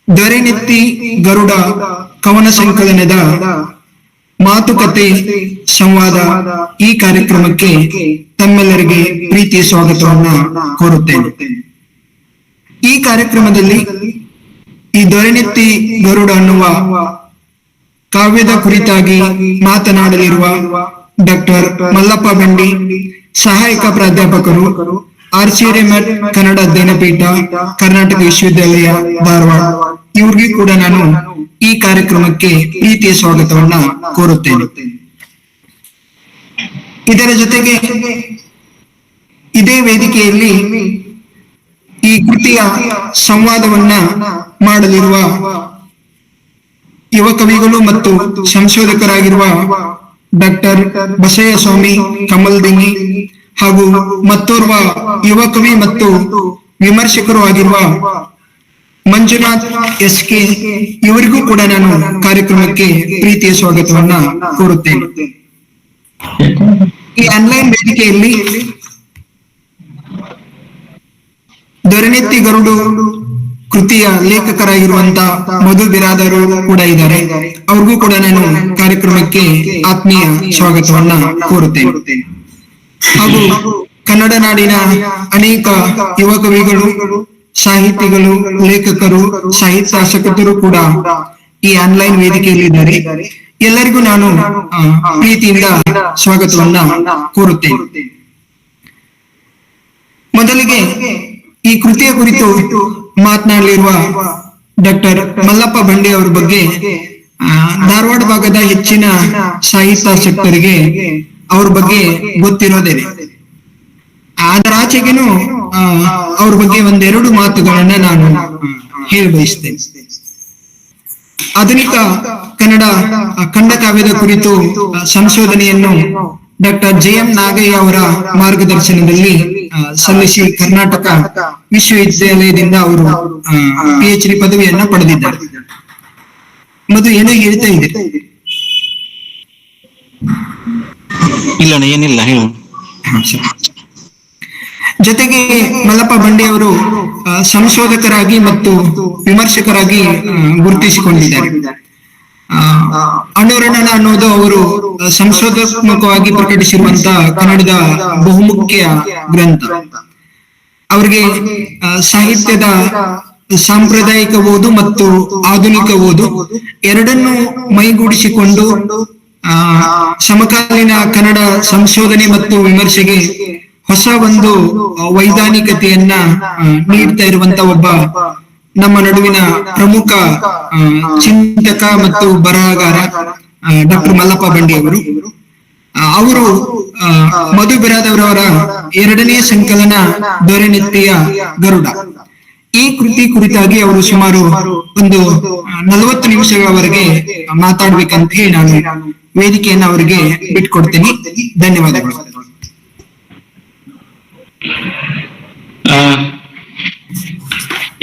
ದೊರೆನೆತ್ತಿ ಗರುಡ ಕವನ ಸಂಕಲನದ ಮಾತುಕತೆ ಸಂವಾದ ಈ ಕಾರ್ಯಕ್ರಮಕ್ಕೆ ತಮ್ಮೆಲ್ಲರಿಗೆ ಪ್ರೀತಿಯ ಸ್ವಾಗತವನ್ನ ಕೋರುತ್ತೇನೆ. ಈ ಕಾರ್ಯಕ್ರಮದಲ್ಲಿ ಈ ದೊರೆನೆತ್ತಿ ಗರುಡ ಅನ್ನುವ ಕಾವ್ಯದ ಕುರಿತಾಗಿ ಮಾತನಾಡಲಿರುವ ಡಾಕ್ಟರ್ ಮಲ್ಲಪ್ಪ ಬಂಡಿ, ಸಹಾಯಕ ಪ್ರಾಧ್ಯಾಪಕರು, RC ಹಿರೇಮಠ್ ಕನ್ನಡ ಅಧ್ಯಯನ ಪೀಠ, ಕರ್ನಾಟಕ ವಿಶ್ವವಿದ್ಯಾಲಯ ಧಾರವಾಡ. ಇವ್ರಿಗೂ ಕೂಡ ನಾನು ಈ ಕಾರ್ಯಕ್ರಮಕ್ಕೆ ಪ್ರೀತಿಯ ಸ್ವಾಗತವನ್ನ ಕೋರುತ್ತೇನೆ. ಇದರ ಜೊತೆಗೆ ಇದೇ ವೇದಿಕೆಯಲ್ಲಿ ಈ ಕೃತಿಯ ಸಂವಾದವನ್ನ ಮಾಡಲಿರುವ ಯುವ ಕವಿಗಳು ಮತ್ತು ಸಂಶೋಧಕರಾಗಿರುವ ಡಾಕ್ಟರ್ ಬಸಯ್ಯ ಸ್ವಾಮಿ ಕಮಲ್ದಿಂಗಿ ಹಾಗೂ ಮತ್ತೋರ್ವ ಯುವ ಕವಿ ಮತ್ತು ವಿಮರ್ಶಕರು ಆಗಿರುವ ಮಂಜುನಾಥ್ SK, ಇವರಿಗೂ ಕೂಡ ನಾನು ಕಾರ್ಯಕ್ರಮಕ್ಕೆ ಪ್ರೀತಿಯ ಸ್ವಾಗತವನ್ನ ಕೋರುತ್ತೇನೆ. ಈ ಆನ್ಲೈನ್ ವೇದಿಕೆಯಲ್ಲಿ ದೊರೆನೆತ್ತಿ ಗರುಡು ಕೃತಿಯ ಲೇಖಕರಾಗಿರುವಂತಹ ಮಧು ಬಿರಾದರ್ ಕೂಡ ಇದ್ದಾರೆ. ಅವ್ರಿಗೂ ಕೂಡ ನಾನು ಕಾರ್ಯಕ್ರಮಕ್ಕೆ ಆತ್ಮೀಯ ಸ್ವಾಗತವನ್ನ ಕೋರುತ್ತೇನೆ. ಹಾಗೂ ಕನ್ನಡ ನಾಡಿನ ಅನೇಕ ಯುವ ಕವಿಗಳು, ಸಾಹಿತಿಗಳು, ಲೇಖಕರು, ಸಾಹಿತ್ಯಾಸಕ್ತರು ಕೂಡ ಈ ಆನ್ಲೈನ್ ವೇದಿಕೆಯಲ್ಲಿ ಇದ್ದಾರೆ. ಎಲ್ಲರಿಗೂ ನಾನು ಪ್ರೀತಿಯಿಂದ ಸ್ವಾಗತವನ್ನ ಕೋರುತ್ತೇನೆ. ಮೊದಲಿಗೆ ಈ ಕೃತಿಯ ಕುರಿತು ಮಾತನಾಡಲಿರುವ ಡಾಕ್ಟರ್ ಮಲ್ಲಪ್ಪ ಬಂಡಿ ಅವರ ಬಗ್ಗೆ ಧಾರವಾಡ ಭಾಗದ ಹೆಚ್ಚಿನ ಸಾಹಿತ್ಯಾಸಕ್ತರಿಗೆ ಅವ್ರ ಬಗ್ಗೆ ಗೊತ್ತಿರೋದೇನೆ. ಅದರ ಆಚೆಗೇನು ಅವ್ರ ಬಗ್ಗೆ ಒಂದೆರಡು ಮಾತುಗಳನ್ನ ನಾನು ಹೇಳಿ ಬಯಸ್ತೇನೆ. ಆಧುನಿಕ ಕನ್ನಡ ಖಂಡಕಾವ್ಯದ ಕುರಿತು ಸಂಶೋಧನೆಯನ್ನು ಡಾಕ್ಟರ್ JM ನಾಗಯ್ಯ ಅವರ ಮಾರ್ಗದರ್ಶನದಲ್ಲಿ ಸಲ್ಲಿಸಿ ಕರ್ನಾಟಕ ವಿಶ್ವವಿದ್ಯಾಲಯದಿಂದ ಅವರು PhD ಪದವಿಯನ್ನ ಪಡೆದಿದ್ದಾರೆ. ಮಧು ಏನೋ ಹೇಳ್ತಾ ಇದೆ? ಇಲ್ಲ, ಏನಿಲ್ಲ, ಹೇಳು. ಜೊತೆಗೆ ಮಲ್ಲಪ್ಪ ಬಂಡಿ ಅವರು ಸಂಶೋಧಕರಾಗಿ ಮತ್ತು ವಿಮರ್ಶಕರಾಗಿ ಗುರುತಿಸಿಕೊಂಡಿದ್ದಾರೆ. ಅನುರಣನ ಅನ್ನೋದು ಅವರು ಸಂಶೋಧಾತ್ಮಕವಾಗಿ ಪ್ರಕಟಿಸಿರುವಂತಹ ಕನ್ನಡದ ಬಹುಮುಖ್ಯ ಗ್ರಂಥ. ಅವರಿಗೆ ಸಾಹಿತ್ಯದ ಸಾಂಪ್ರದಾಯಿಕ ಓದು ಮತ್ತು ಆಧುನಿಕ ಓದು ಎರಡನ್ನೂ ಮೈಗೂಡಿಸಿಕೊಂಡು ಸಮಕಾಲೀನ ಕನ್ನಡ ಸಂಶೋಧನೆ ಮತ್ತು ವಿಮರ್ಶೆಗೆ ಹೊಸ ಒಂದು ವೈಧಾನಿಕತೆಯನ್ನ ನೀಡ್ತಾ ಇರುವಂತ ಒಬ್ಬ ನಮ್ಮ ನಡುವಿನ ಪ್ರಮುಖ ಚಿಂತಕ ಮತ್ತು ಬರಹಗಾರ ಡಾಕ್ಟರ್ ಮಲ್ಲಪ್ಪ ಬಂಡಿ ಅವರು. ಅವರು ಮಧು ಬಿರಾದವರವರ ಎರಡನೇ ಸಂಕಲನ ದೊರೆನೆತ್ತಿಯ ಗರುಡ, ಈ ಕೃತಿ ಕುರಿತಾಗಿ ಅವರು ಸುಮಾರು ಒಂದು 40 ನಿಮಿಷಗಳವರೆಗೆ ಮಾತಾಡ್ಬೇಕಂತ ಹೇಳಿ ನಾನು ವೇದಿಕೆಯನ್ನು ಅವರಿಗೆ ಬಿಟ್ಕೊಡ್ತೀನಿ. ಧನ್ಯವಾದಗಳು.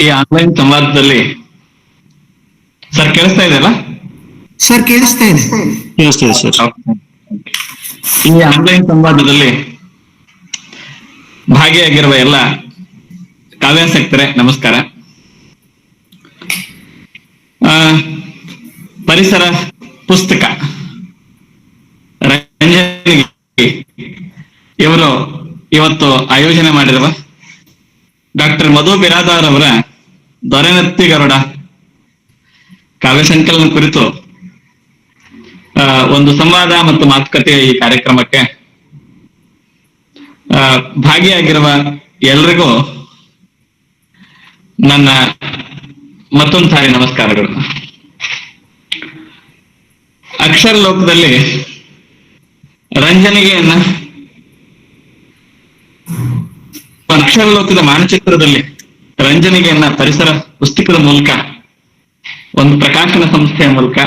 ಈ ಆನ್ಲೈನ್ ಸಂವಾದದಲ್ಲಿ ಸರ್ ಕೇಳಿಸ್ತಾ ಇದೆಯಲ್ಲ? ಸರ್ ಕೇಳಿಸ್ತಾ ಇದೆ. ಈ ಆನ್ಲೈನ್ ಸಂವಾದದಲ್ಲಿ ಭಾಗಿಯಾಗಿರುವ ಎಲ್ಲ ಕಾವ್ಯಾಸಕ್ತರೇ ನಮಸ್ಕಾರ. ಪರಿಸರ ಪುಸ್ತಕ ರಂಜನಿಗೆ ಇವರು ಇವತ್ತು ಆಯೋಜನೆ ಮಾಡಿರುವ ಡಾಕ್ಟರ್ ಮಧು ಬಿರಾದಾರ್ ಅವರ ದೊರೆನೆತ್ತಿ ಗರುಡ ಕಾವ್ಯ ಸಂಕಲನ ಕುರಿತು ಒಂದು ಸಂವಾದ ಮತ್ತು ಮಾತುಕತೆಯ ಈ ಕಾರ್ಯಕ್ರಮಕ್ಕೆ ಭಾಗಿಯಾಗಿರುವ ಎಲ್ರಿಗೂ ನನ್ನ ಮತ್ತೊಂದು ಸಾರಿ ನಮಸ್ಕಾರಗಳು. ಅಕ್ಷರ ಲೋಕದಲ್ಲಿ ರಂಜನಿಗೆಯನ್ನ ಅಕ್ಷರ ಲೋಕದ ಮಾನಚಿತ್ರದಲ್ಲಿ ರಂಜನಿಗೆಯನ್ನ ಪರಿಸರ ಪುಸ್ತಕದ ಮೂಲಕ, ಒಂದು ಪ್ರಕಾಶನ ಸಂಸ್ಥೆಯ ಮೂಲಕ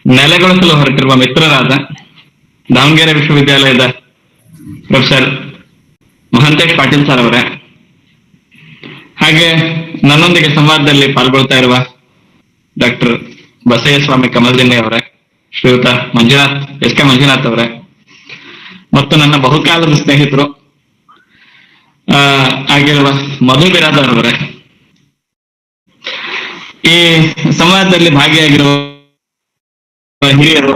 ನೆಲೆಗೊಳಿಸಲು ಹೊರಟಿರುವ ಮಿತ್ರರಾದ ದಾವಣಗೆರೆ ವಿಶ್ವವಿದ್ಯಾಲಯದ ಪ್ರೊಫೆಸರ್ ಮಹಾಂತೇಶ್ ಪಾಟೀಲ್ ಸರ್ ಅವರೇ, ಹಾಗೆ ನನ್ನೊಂದಿಗೆ ಸಂವಾದದಲ್ಲಿ ಪಾಲ್ಗೊಳ್ತಾ ಇರುವ ಡಾಕ್ಟರ್ ಬಸಯ್ಯ ಸ್ವಾಮಿ ಕಮಲ್ದಿಂಗಿ ಅವರೇ, ಶ್ರೀಯುತ SK ಮಂಜುನಾಥ್ ಅವರೇ, ಮತ್ತು ನನ್ನ ಬಹುಕಾಲದ ಸ್ನೇಹಿತರು ಆಗಿರುವ ಮಧು ಬಿರಾದರ್ ಅವರೇ, ಈ ಸಂವಾದದಲ್ಲಿ ಭಾಗಿಯಾಗಿರುವ ಹಿರಿಯರು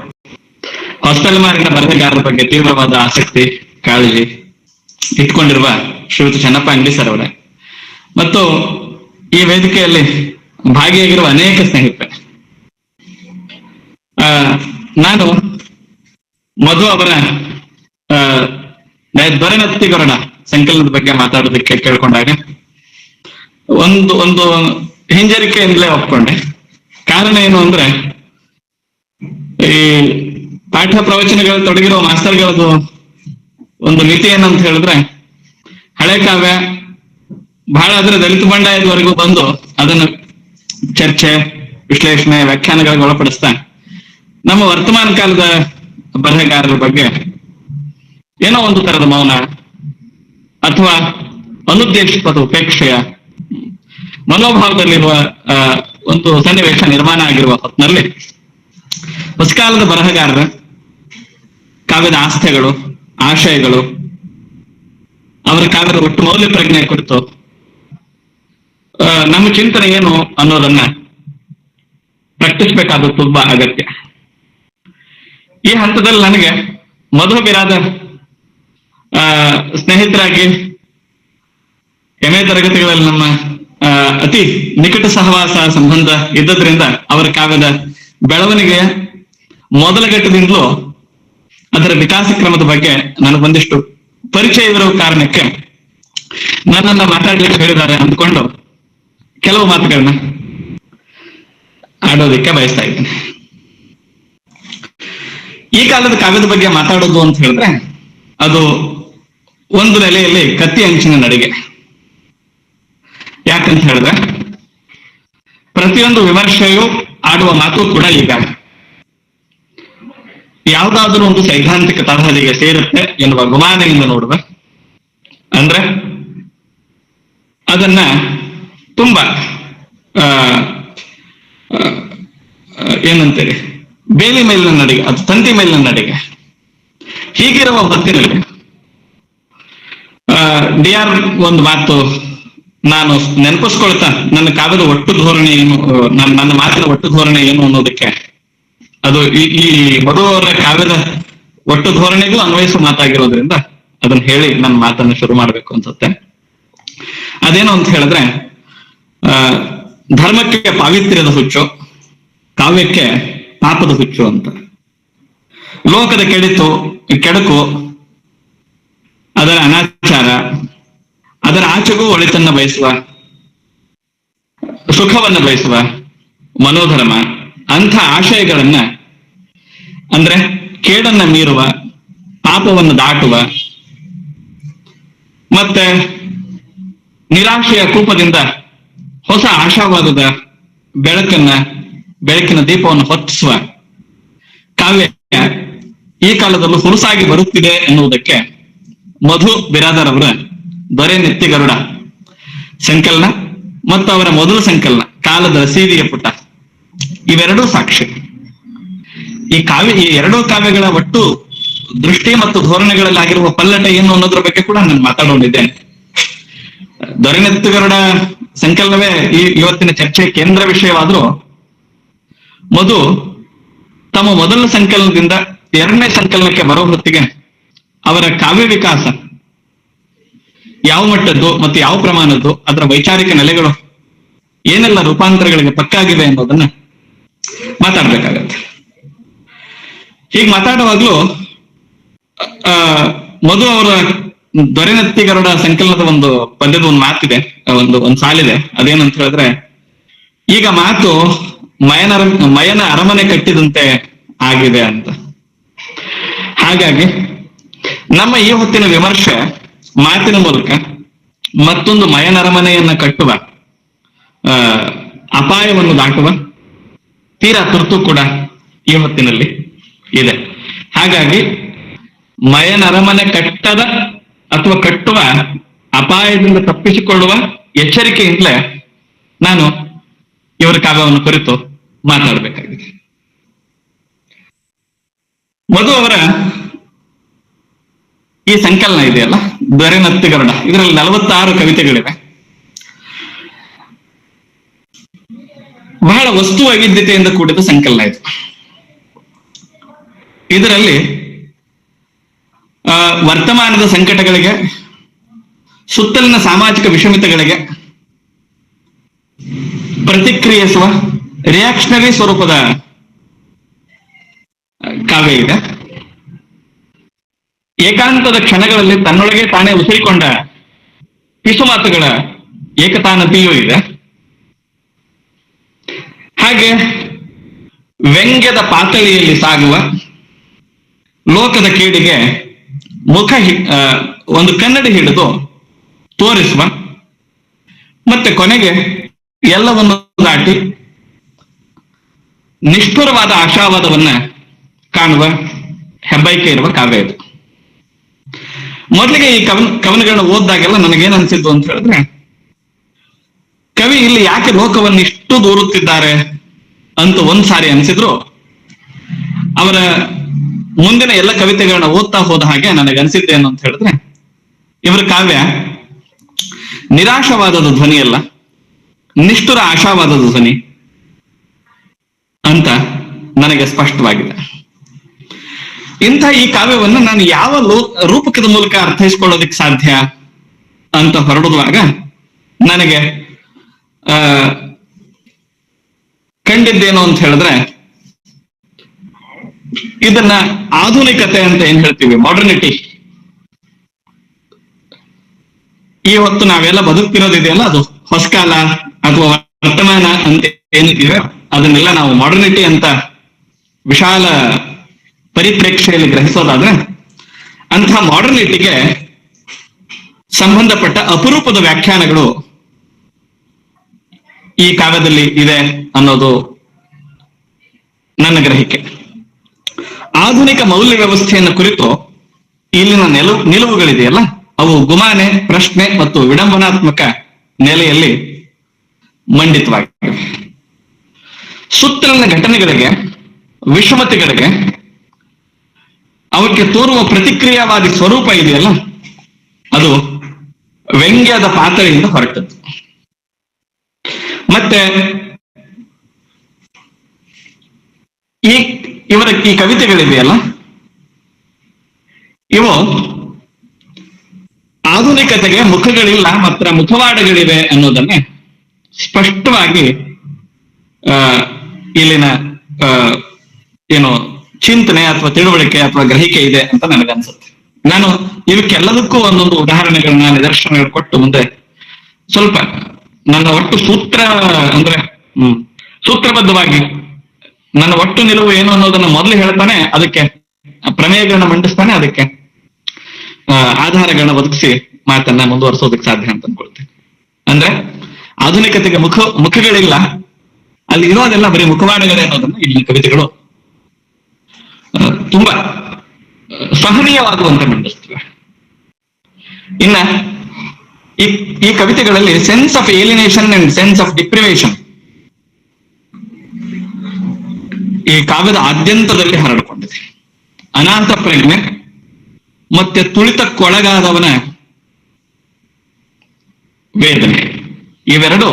ಹೊಸತಲೆಮಾರಿನ ಬರಹಗಾರರ ಬಗ್ಗೆ ತೀವ್ರವಾದ ಆಸಕ್ತಿ, ಕಾಳಜಿ ಇಟ್ಕೊಂಡಿರುವ ಶ್ರೀಯುತ ಚೆನ್ನಪ್ಪ ಅಂಗಡಿ ಸರ್ ಅವರೇ ಮತ್ತು ಈ ವೇದಿಕೆಯಲ್ಲಿ ಭಾಗಿಯಾಗಿರುವ ಅನೇಕ ಸ್ನೇಹಿತರೆ, ನಾನು ಮಧು ಅವರ ದೊರೆನತ್ತಿಗರುಡ ಸಂಕಲನದ ಬಗ್ಗೆ ಮಾತಾಡೋದಕ್ಕೆ ಕೇಳ್ಕೊಂಡಾಗ ಒಂದು ಹಿಂಜರಿಕೆಯಿಂದಲೇ ಒಪ್ಕೊಂಡೆ. ಕಾರಣ ಏನು ಅಂದ್ರೆ, ಈ ಪಾಠ ಪ್ರವಚನಗಳು ತೊಡಗಿರೋ ಮಾಸ್ತರ್ಗಳದ್ದು ಒಂದು ಮಿತಿ ಏನಂತ ಹೇಳಿದ್ರೆ, ಹಳೆ ಕಾವ್ಯ ಬಹಳ ಅದರ ದಲಿತ ಬಂಡಾಯದವರೆಗೂ ಬಂದು ಅದನ್ನು ಚರ್ಚೆ, ವಿಶ್ಲೇಷಣೆ, ವ್ಯಾಖ್ಯಾನಗಳಿಗೆ ಒಳಪಡಿಸ್ತಾ ನಮ್ಮ ವರ್ತಮಾನ ಕಾಲದ ಬರಹಗಾರರ ಬಗ್ಗೆ ಏನೋ ಒಂದು ತರದ ಮೌನ ಅಥವಾ ಅನುದ್ದೇಶಿತ ಉಪೇಕ್ಷೆಯ ಮನೋಭಾವದಲ್ಲಿರುವ ಒಂದು ಸನ್ನಿವೇಶ ನಿರ್ಮಾಣ ಆಗಿರುವ ಹೊತ್ತಿನಲ್ಲಿ ಹೊಸಕಾಲದ ಬರಹಗಾರರ ಕಾವ್ಯದ ಆಸ್ಥೆಗಳು, ಆಶಯಗಳು, ಅವರ ಕಾವ್ಯದ ಒಟ್ಟು ಮೌಲ್ಯ ಪ್ರಜ್ಞೆ ಕುರಿತು ನಮ್ಮ ಚಿಂತನೆ ಏನು ಅನ್ನೋದನ್ನ ಪ್ರಕಟಿಸಬೇಕಾದ ತುಂಬಾ ಅಗತ್ಯ. ಈ ಹಂತದಲ್ಲಿ ನನಗೆ ಮಧು ಬಿರಾದರ್ ಸ್ನೇಹಿತರಾಗಿ MA ತರಗತಿಗಳಲ್ಲಿ ನಮ್ಮ ಅತಿ ನಿಕಟ ಸಹವಾಸ ಸಂಬಂಧ ಇದ್ದದ್ರಿಂದ ಅವರ ಕಾವ್ಯದ ಬೆಳವಣಿಗೆಯ ಮೊದಲ ಘಟ್ಟದಿಂದಲೂ ಅದರ ವಿಕಾಸ ಕ್ರಮದ ಬಗ್ಗೆ ನನಗೊಂದಿಷ್ಟು ಪರಿಚಯವಿರುವ ಕಾರಣಕ್ಕೆ ನನ್ನನ್ನ ಮಾತಾಡ್ಲಿಕ್ಕೆ ಹೇಳಿದ್ದಾರೆ ಅಂದ್ಕೊಂಡು ಕೆಲವು ಮಾತುಗಳನ್ನ ಆಡೋದಿಕ್ಕೆ ಬಯಸ್ತಾ ಇದ್ದೇನೆ. ಈ ಕಾಲದ ಕಾವ್ಯದ ಬಗ್ಗೆ ಮಾತಾಡೋದು ಅಂತ ಹೇಳಿದ್ರೆ ಅದು ಒಂದು ನೆಲೆಯಲ್ಲಿ ಕತ್ತಿ ಅಂಚಿನ ನಡಿಗೆ. ಯಾಕಂತ ಹೇಳಿದ್ರೆ ಪ್ರತಿಯೊಂದು ವಿಮರ್ಶೆಯು ಆಡುವ ಮಾತು ಕೂಡ ಈಗ ಯಾವುದಾದ್ರೂ ಒಂದು ಸೈದ್ಧಾಂತಿಕ ತರಹದಿಗೆ ಸೇರುತ್ತೆ ಎನ್ನುವ ಗುಮಾನೆಯಿಂದ ನೋಡುವ, ಅಂದ್ರೆ ಅದನ್ನ ತುಂಬಾ ಏನಂತೀರಿ, ಬೇಲಿ ಮೇಲಿನ ನಡಿಗೆ, ಅದು ತಂತಿ ಮೇಲಿನ ನಡಿಗೆ. ಹೀಗಿರುವ ಹೊತ್ತಿನಲ್ಲಿ DR ಒಂದು ಮಾತು ನಾನು ನೆನಪಿಸ್ಕೊಳ್ತಾ ನನ್ನ ಕಾವ್ಯದ ಒಟ್ಟು ಧೋರಣೆ ಏನು, ನನ್ನ ಮಾತಿನ ಒಟ್ಟು ಧೋರಣೆ ಏನು ಅನ್ನೋದಕ್ಕೆ ಅದು ಈ ಮಧು ಅವರ ಕಾವ್ಯದ ಒಟ್ಟು ಧೋರಣೆಗೂ ಅನ್ವಯಿಸುವ ಮಾತಾಗಿರೋದ್ರಿಂದ ಅದನ್ನ ಹೇಳಿ ನನ್ನ ಮಾತನ್ನು ಶುರು ಮಾಡ್ಬೇಕು ಅನ್ಸುತ್ತೆ. ಅದೇನು ಅಂತ ಹೇಳಿದ್ರೆ, ಧರ್ಮಕ್ಕೆ ಪಾವಿತ್ರ್ಯದ ಹುಚ್ಚು, ಕಾವ್ಯಕ್ಕೆ ಪಾಪದ ಹುಚ್ಚು ಅಂತ. ಲೋಕದ ಕೆಡಕು, ಅದರ ಅನಾಚಾರ, ಅದರ ಆಚೆಗೂ ಒಳಿತನ್ನ ಬಯಸುವ, ಸುಖವನ್ನ ಬಯಸುವ ಮನೋಧರ್ಮ, ಅಂಥ ಆಶಯಗಳನ್ನ, ಅಂದ್ರೆ ಕೇಡನ್ನ ಮೀರುವ, ಪಾಪವನ್ನು ದಾಟುವ, ಮತ್ತೆ ನಿರಾಶೆಯ ಕೂಪದಿಂದ ಹೊಸ ಆಶಾವಾದದ ಬೆಳಕಿನ ದೀಪವನ್ನು ಹೊತ್ತಿಸುವ ಕಾವ್ಯ ಈ ಕಾಲದಲ್ಲೂ ಹುರುಸಾಗಿ ಬರುತ್ತಿದೆ ಎನ್ನುವುದಕ್ಕೆ ಮಧು ಬಿರಾದರ್ ಅವರ ದೊರೆನೆತ್ತಿಗರುಡ ಸಂಕಲನ ಮತ್ತು ಅವರ ಮೊದಲ ಸಂಕಲನ ಕಾಲದ ರಸೀದಿಯ ಪುಟ, ಇವೆರಡೂ ಸಾಕ್ಷಿ. ಈ ಎರಡೂ ಕಾವ್ಯಗಳ ಒಟ್ಟು ದೃಷ್ಟಿ ಮತ್ತು ಧೋರಣೆಗಳಲ್ಲಾಗಿರುವ ಪಲ್ಲಟ ಏನು ಅನ್ನೋದ್ರ ಬಗ್ಗೆ ಕೂಡ ನಾನು ಮಾತಾಡೋದಿದ್ದೇನೆ. ದೊರೆನೆತ್ತಿಗರುಡ ಸಂಕಲನವೇ ಇವತ್ತಿನ ಚರ್ಚೆಯ ಕೇಂದ್ರ ವಿಷಯವಾದ್ರೂ ಮಧು ತಮ್ಮ ಮೊದಲ ಸಂಕಲನದಿಂದ ಎರಡನೇ ಸಂಕಲನಕ್ಕೆ ಬರೋ ಹೊತ್ತಿಗೆ ಅವರ ಕಾವ್ಯ ವಿಕಾಸ ಯಾವ ಮಟ್ಟದ್ದು ಮತ್ತು ಯಾವ ಪ್ರಮಾಣದ್ದು, ಅದರ ವೈಚಾರಿಕ ನೆಲೆಗಳು ಏನೆಲ್ಲ ರೂಪಾಂತರಗಳಿಗೆ ಪಕ್ಕಾಗಿವೆ ಅನ್ನೋದನ್ನ ಮಾತಾಡ್ಬೇಕಾಗತ್ತೆ. ಹೀಗೆ ಮಾತಾಡುವಾಗ್ಲೂ ಮಧು ಅವರ ದೊರೆನೆತ್ತಿಗರುಡ ಸಂಕಲನದ ಒಂದು ಪದ್ಯದ ಒಂದು ಮಾತಿದೆ, ಒಂದು ಸಾಲಿದೆ. ಅದೇನಂತ ಹೇಳಿದ್ರೆ, ಈಗ ಮಾತು ಮಯನ ಅರಮನೆ ಕಟ್ಟಿದಂತೆ ಆಗಿದೆ ಅಂತ. ಹಾಗಾಗಿ ನಮ್ಮ ಈ ಹೊತ್ತಿನ ವಿಮರ್ಶೆ ಮಾತಿನ ಮೂಲಕ ಮತ್ತೊಂದು ಮಯನ ಅರಮನೆಯನ್ನ ಕಟ್ಟುವ ಅಪಾಯವನ್ನು ದಾಟುವ ತೀರಾ ತುರ್ತು ಕೂಡ ಈ ಹೊತ್ತಿನಲ್ಲಿ ಇದೆ. ಹಾಗಾಗಿ ಮಯನ ಅರಮನೆ ಕಟ್ಟದ ಅಥವಾ ಕಟ್ಟುವ ಅಪಾಯದಿಂದ ತಪ್ಪಿಸಿಕೊಳ್ಳುವ ಎಚ್ಚರಿಕೆಯಿಂದಲೇ ನಾನು ಇವರ ಕಾವ್ಯವನ್ನು ಕುರಿತು ಮಾತಾಡಬೇಕಾಗಿದೆ. ಮಧು ಅವರ ಈ ಸಂಕಲನ ಇದೆಯಲ್ಲ, ದೊರೆನೆತ್ತಿಗರುಡ, ಇದರಲ್ಲಿ 46 ಕವಿತೆಗಳಿವೆ. ಬಹಳ ವಸ್ತು ವೈವಿಧ್ಯತೆಯಿಂದ ಕೂಡಿದ ಸಂಕಲನ ಇದು. ಇದರಲ್ಲಿ ವರ್ತಮಾನದ ಸಂಕಟಗಳಿಗೆ, ಸುತ್ತಲಿನ ಸಾಮಾಜಿಕ ವಿಷಮಿತಗಳಿಗೆ ಪ್ರತಿಕ್ರಿಯಿಸುವ ರಿಯಾಕ್ಷನರಿ ಸ್ವರೂಪದ ಕಾವ್ಯ ಇದೆ. ಏಕಾಂತದ ಕ್ಷಣಗಳಲ್ಲಿ ತನ್ನೊಳಗೆ ತಾನೇ ಉಸಿರಿಕೊಂಡ ಪಿಸುಮಾತುಗಳ ಏಕತಾನತೆಯೂ ಇದೆ. ಹಾಗೆ ವ್ಯಂಗ್ಯದ ಪಾತಳಿಯಲ್ಲಿ ಸಾಗುವ ಲೋಕದ ಕೀಡಿಗೆ ಒಂದು ಕನ್ನಡಿ ಹಿಡಿದು ತೋರಿಸುವ, ಮತ್ತೆ ಕೊನೆಗೆ ಎಲ್ಲವನ್ನು ದಾಟಿ ನಿಷ್ಠುರವಾದ ಆಶಾವಾದವನ್ನ ಕಾಣುವ ಹೆಬ್ಬೈಕೆ ಇರುವ ಕಾವ್ಯ ಇದು. ಮೊದಲಿಗೆ ಈ ಕವನಗಳನ್ನ ಓದಿದಾಗೆಲ್ಲ ನನಗೇನ್ ಅನ್ಸಿದ್ದು ಅಂತ ಹೇಳಿದ್ರೆ, ಕವಿ ಇಲ್ಲಿ ಯಾಕೆ ಲೋಕವನ್ನು ಇಷ್ಟು ದೂರುತ್ತಿದ್ದಾರೆ ಅಂತ ಒಂದ್ಸಾರಿ ಅನ್ಸಿದ್ರು, ಅವರ ಮುಂದಿನ ಎಲ್ಲ ಕವಿತೆಗಳನ್ನ ಓದ್ತಾ ಹೋದ ಹಾಗೆ ನನಗೆ ಅನ್ಸಿದ್ದೇನು ಅಂತ ಹೇಳಿದ್ರೆ, ಇವರ ಕಾವ್ಯ ನಿರಾಶವಾದದ ಧ್ವನಿ ಅಲ್ಲ, ನಿಷ್ಠುರ ಆಶಾವಾದದ ಧ್ವನಿ ಅಂತ ನನಗೆ ಸ್ಪಷ್ಟವಾಗಿದೆ. ಇಂಥ ಈ ಕಾವ್ಯವನ್ನು ನಾನು ಯಾವ ರೂಪಕದ ಮೂಲಕ ಅರ್ಥೈಸ್ಕೊಳ್ಳೋದಕ್ಕೆ ಸಾಧ್ಯ ಅಂತ ಹೊರಡುವಾಗ ನನಗೆ ಕಂಡಿದ್ದೇನು ಅಂತ ಹೇಳಿದ್ರೆ, ಇದನ್ನ ಆಧುನಿಕತೆ ಅಂತ ಏನ್ ಹೇಳ್ತೀವಿ, ಮಾಡರ್ನಿಟಿ, ಈ ಹೊತ್ತು ನಾವೆಲ್ಲ ಬದುಕ್ತಿರೋದಿದೆಯಲ್ಲ, ಅದು ಹೊಸಕಾಲ ಅಥವಾ ವರ್ತಮಾನ ಅಂತ ಏನಿದೆ ಅದನ್ನೆಲ್ಲ ನಾವು ಮಾಡರ್ನಿಟಿ ಅಂತ ವಿಶಾಲ ಪರಿಪ್ರೇಕ್ಷೆಯಲ್ಲಿ ಗ್ರಹಿಸೋದಾದ್ರೆ, ಅಂಥ ಮಾಡರ್ನಿಟಿಗೆ ಸಂಬಂಧಪಟ್ಟ ಅಪರೂಪದ ವ್ಯಾಖ್ಯಾನಗಳು ಈ ಕಾವ್ಯದಲ್ಲಿ ಇದೆ ಅನ್ನೋದು ನನ್ನ ಗ್ರಹಿಕೆ. ಆಧುನಿಕ ಮೌಲ್ಯ ವ್ಯವಸ್ಥೆಯನ್ನು ಕುರಿತು ಇಲ್ಲಿನ ನಿಲುವುಗಳಿದೆಯಲ್ಲ, ಅವು ಗುಮಾನೆ, ಪ್ರಶ್ನೆ ಮತ್ತು ವಿಡಂಬನಾತ್ಮಕ ನೆಲೆಯಲ್ಲಿ ಮಂಡಿತವಾಗಿವೆ. ಸುತ್ತಲಿನ ಘಟನೆಗಳಿಗೆ, ವಿಷಮತೆಗಳಿಗೆ ಅವಕ್ಕೆ ತೋರುವ ಪ್ರತಿಕ್ರಿಯಾವಾದಿ ಸ್ವರೂಪ ಇದೆಯಲ್ಲ, ಅದು ವ್ಯಂಗ್ಯದ ಪಾತ್ರೆಯಿಂದ ಹೊರಟದ್ದು. ಮತ್ತೆ ಇವರ ಈ ಕವಿತೆಗಳಿದೆಯಲ್ಲ, ಇವು ಆಧುನಿಕತೆಗೆ ಮುಖಗಳಿಲ್ಲ, ಮಾತ್ರ ಮುಖವಾಡಗಳಿವೆ ಅನ್ನೋದನ್ನೇ ಸ್ಪಷ್ಟವಾಗಿ ಇಲ್ಲಿನ ಏನು ಚಿಂತನೆ ಅಥವಾ ತಿಳುವಳಿಕೆ ಅಥವಾ ಗ್ರಹಿಕೆ ಇದೆ ಅಂತ ನನಗನ್ಸುತ್ತೆ. ನಾನು ಇವಕ್ಕೆಲ್ಲದಕ್ಕೂ ಒಂದೊಂದು ಉದಾಹರಣೆಗಳನ್ನ, ನಿದರ್ಶನಗಳು ಕೊಟ್ಟು ಮುಂದೆ ಸ್ವಲ್ಪ ನನ್ನ ಒಟ್ಟು ಸೂತ್ರ ಅಂದ್ರೆ ಸೂತ್ರಬದ್ಧವಾಗಿ ನನ್ನ ಒಟ್ಟು ನಿಲುವು ಏನು ಅನ್ನೋದನ್ನ ಮೊದಲು ಹೇಳ್ತಾನೆ, ಅದಕ್ಕೆ ಪ್ರಮೇಯಗಳನ್ನ ಮಂಡಿಸ್ತಾನೆ, ಅದಕ್ಕೆ ಆಧಾರಗಳನ್ನ ಒದಗಿಸಿ ಮಾತನ್ನ ಮುಂದುವರಿಸೋದಕ್ಕೆ ಸಾಧ್ಯ ಅಂತ ಅನ್ಕೊಳ್ತೇನೆ. ಅಂದ್ರೆ ಆಧುನಿಕತೆಗೆ ಮುಖಗಳಿಲ್ಲ, ಅಲ್ಲಿ ಇರೋದೆಲ್ಲ ಬರೀ ಮುಖವಾಡಗಳೇ ಅನ್ನೋದನ್ನ ಇಲ್ಲಿನ ಕವಿತೆಗಳು ತುಂಬಾ ಸಹನೀಯವಾಗುವಂತೆ ಮಂಡಿಸ್ತವೆ. ಇನ್ನ ಈ ಕವಿತೆಗಳಲ್ಲಿ sense of alienation and sense of deprivation ಈ ಕಾವ್ಯದ ಆದ್ಯಂತದಲ್ಲಿ ಹರಡಿಕೊಂಡಿದೆ. ಅನಾಥ ಪ್ರಜ್ಞೆ ಮತ್ತೆ ತುಳಿತಕ್ಕೊಳಗಾದವನ ವೇದನೆ, ಇವೆರಡು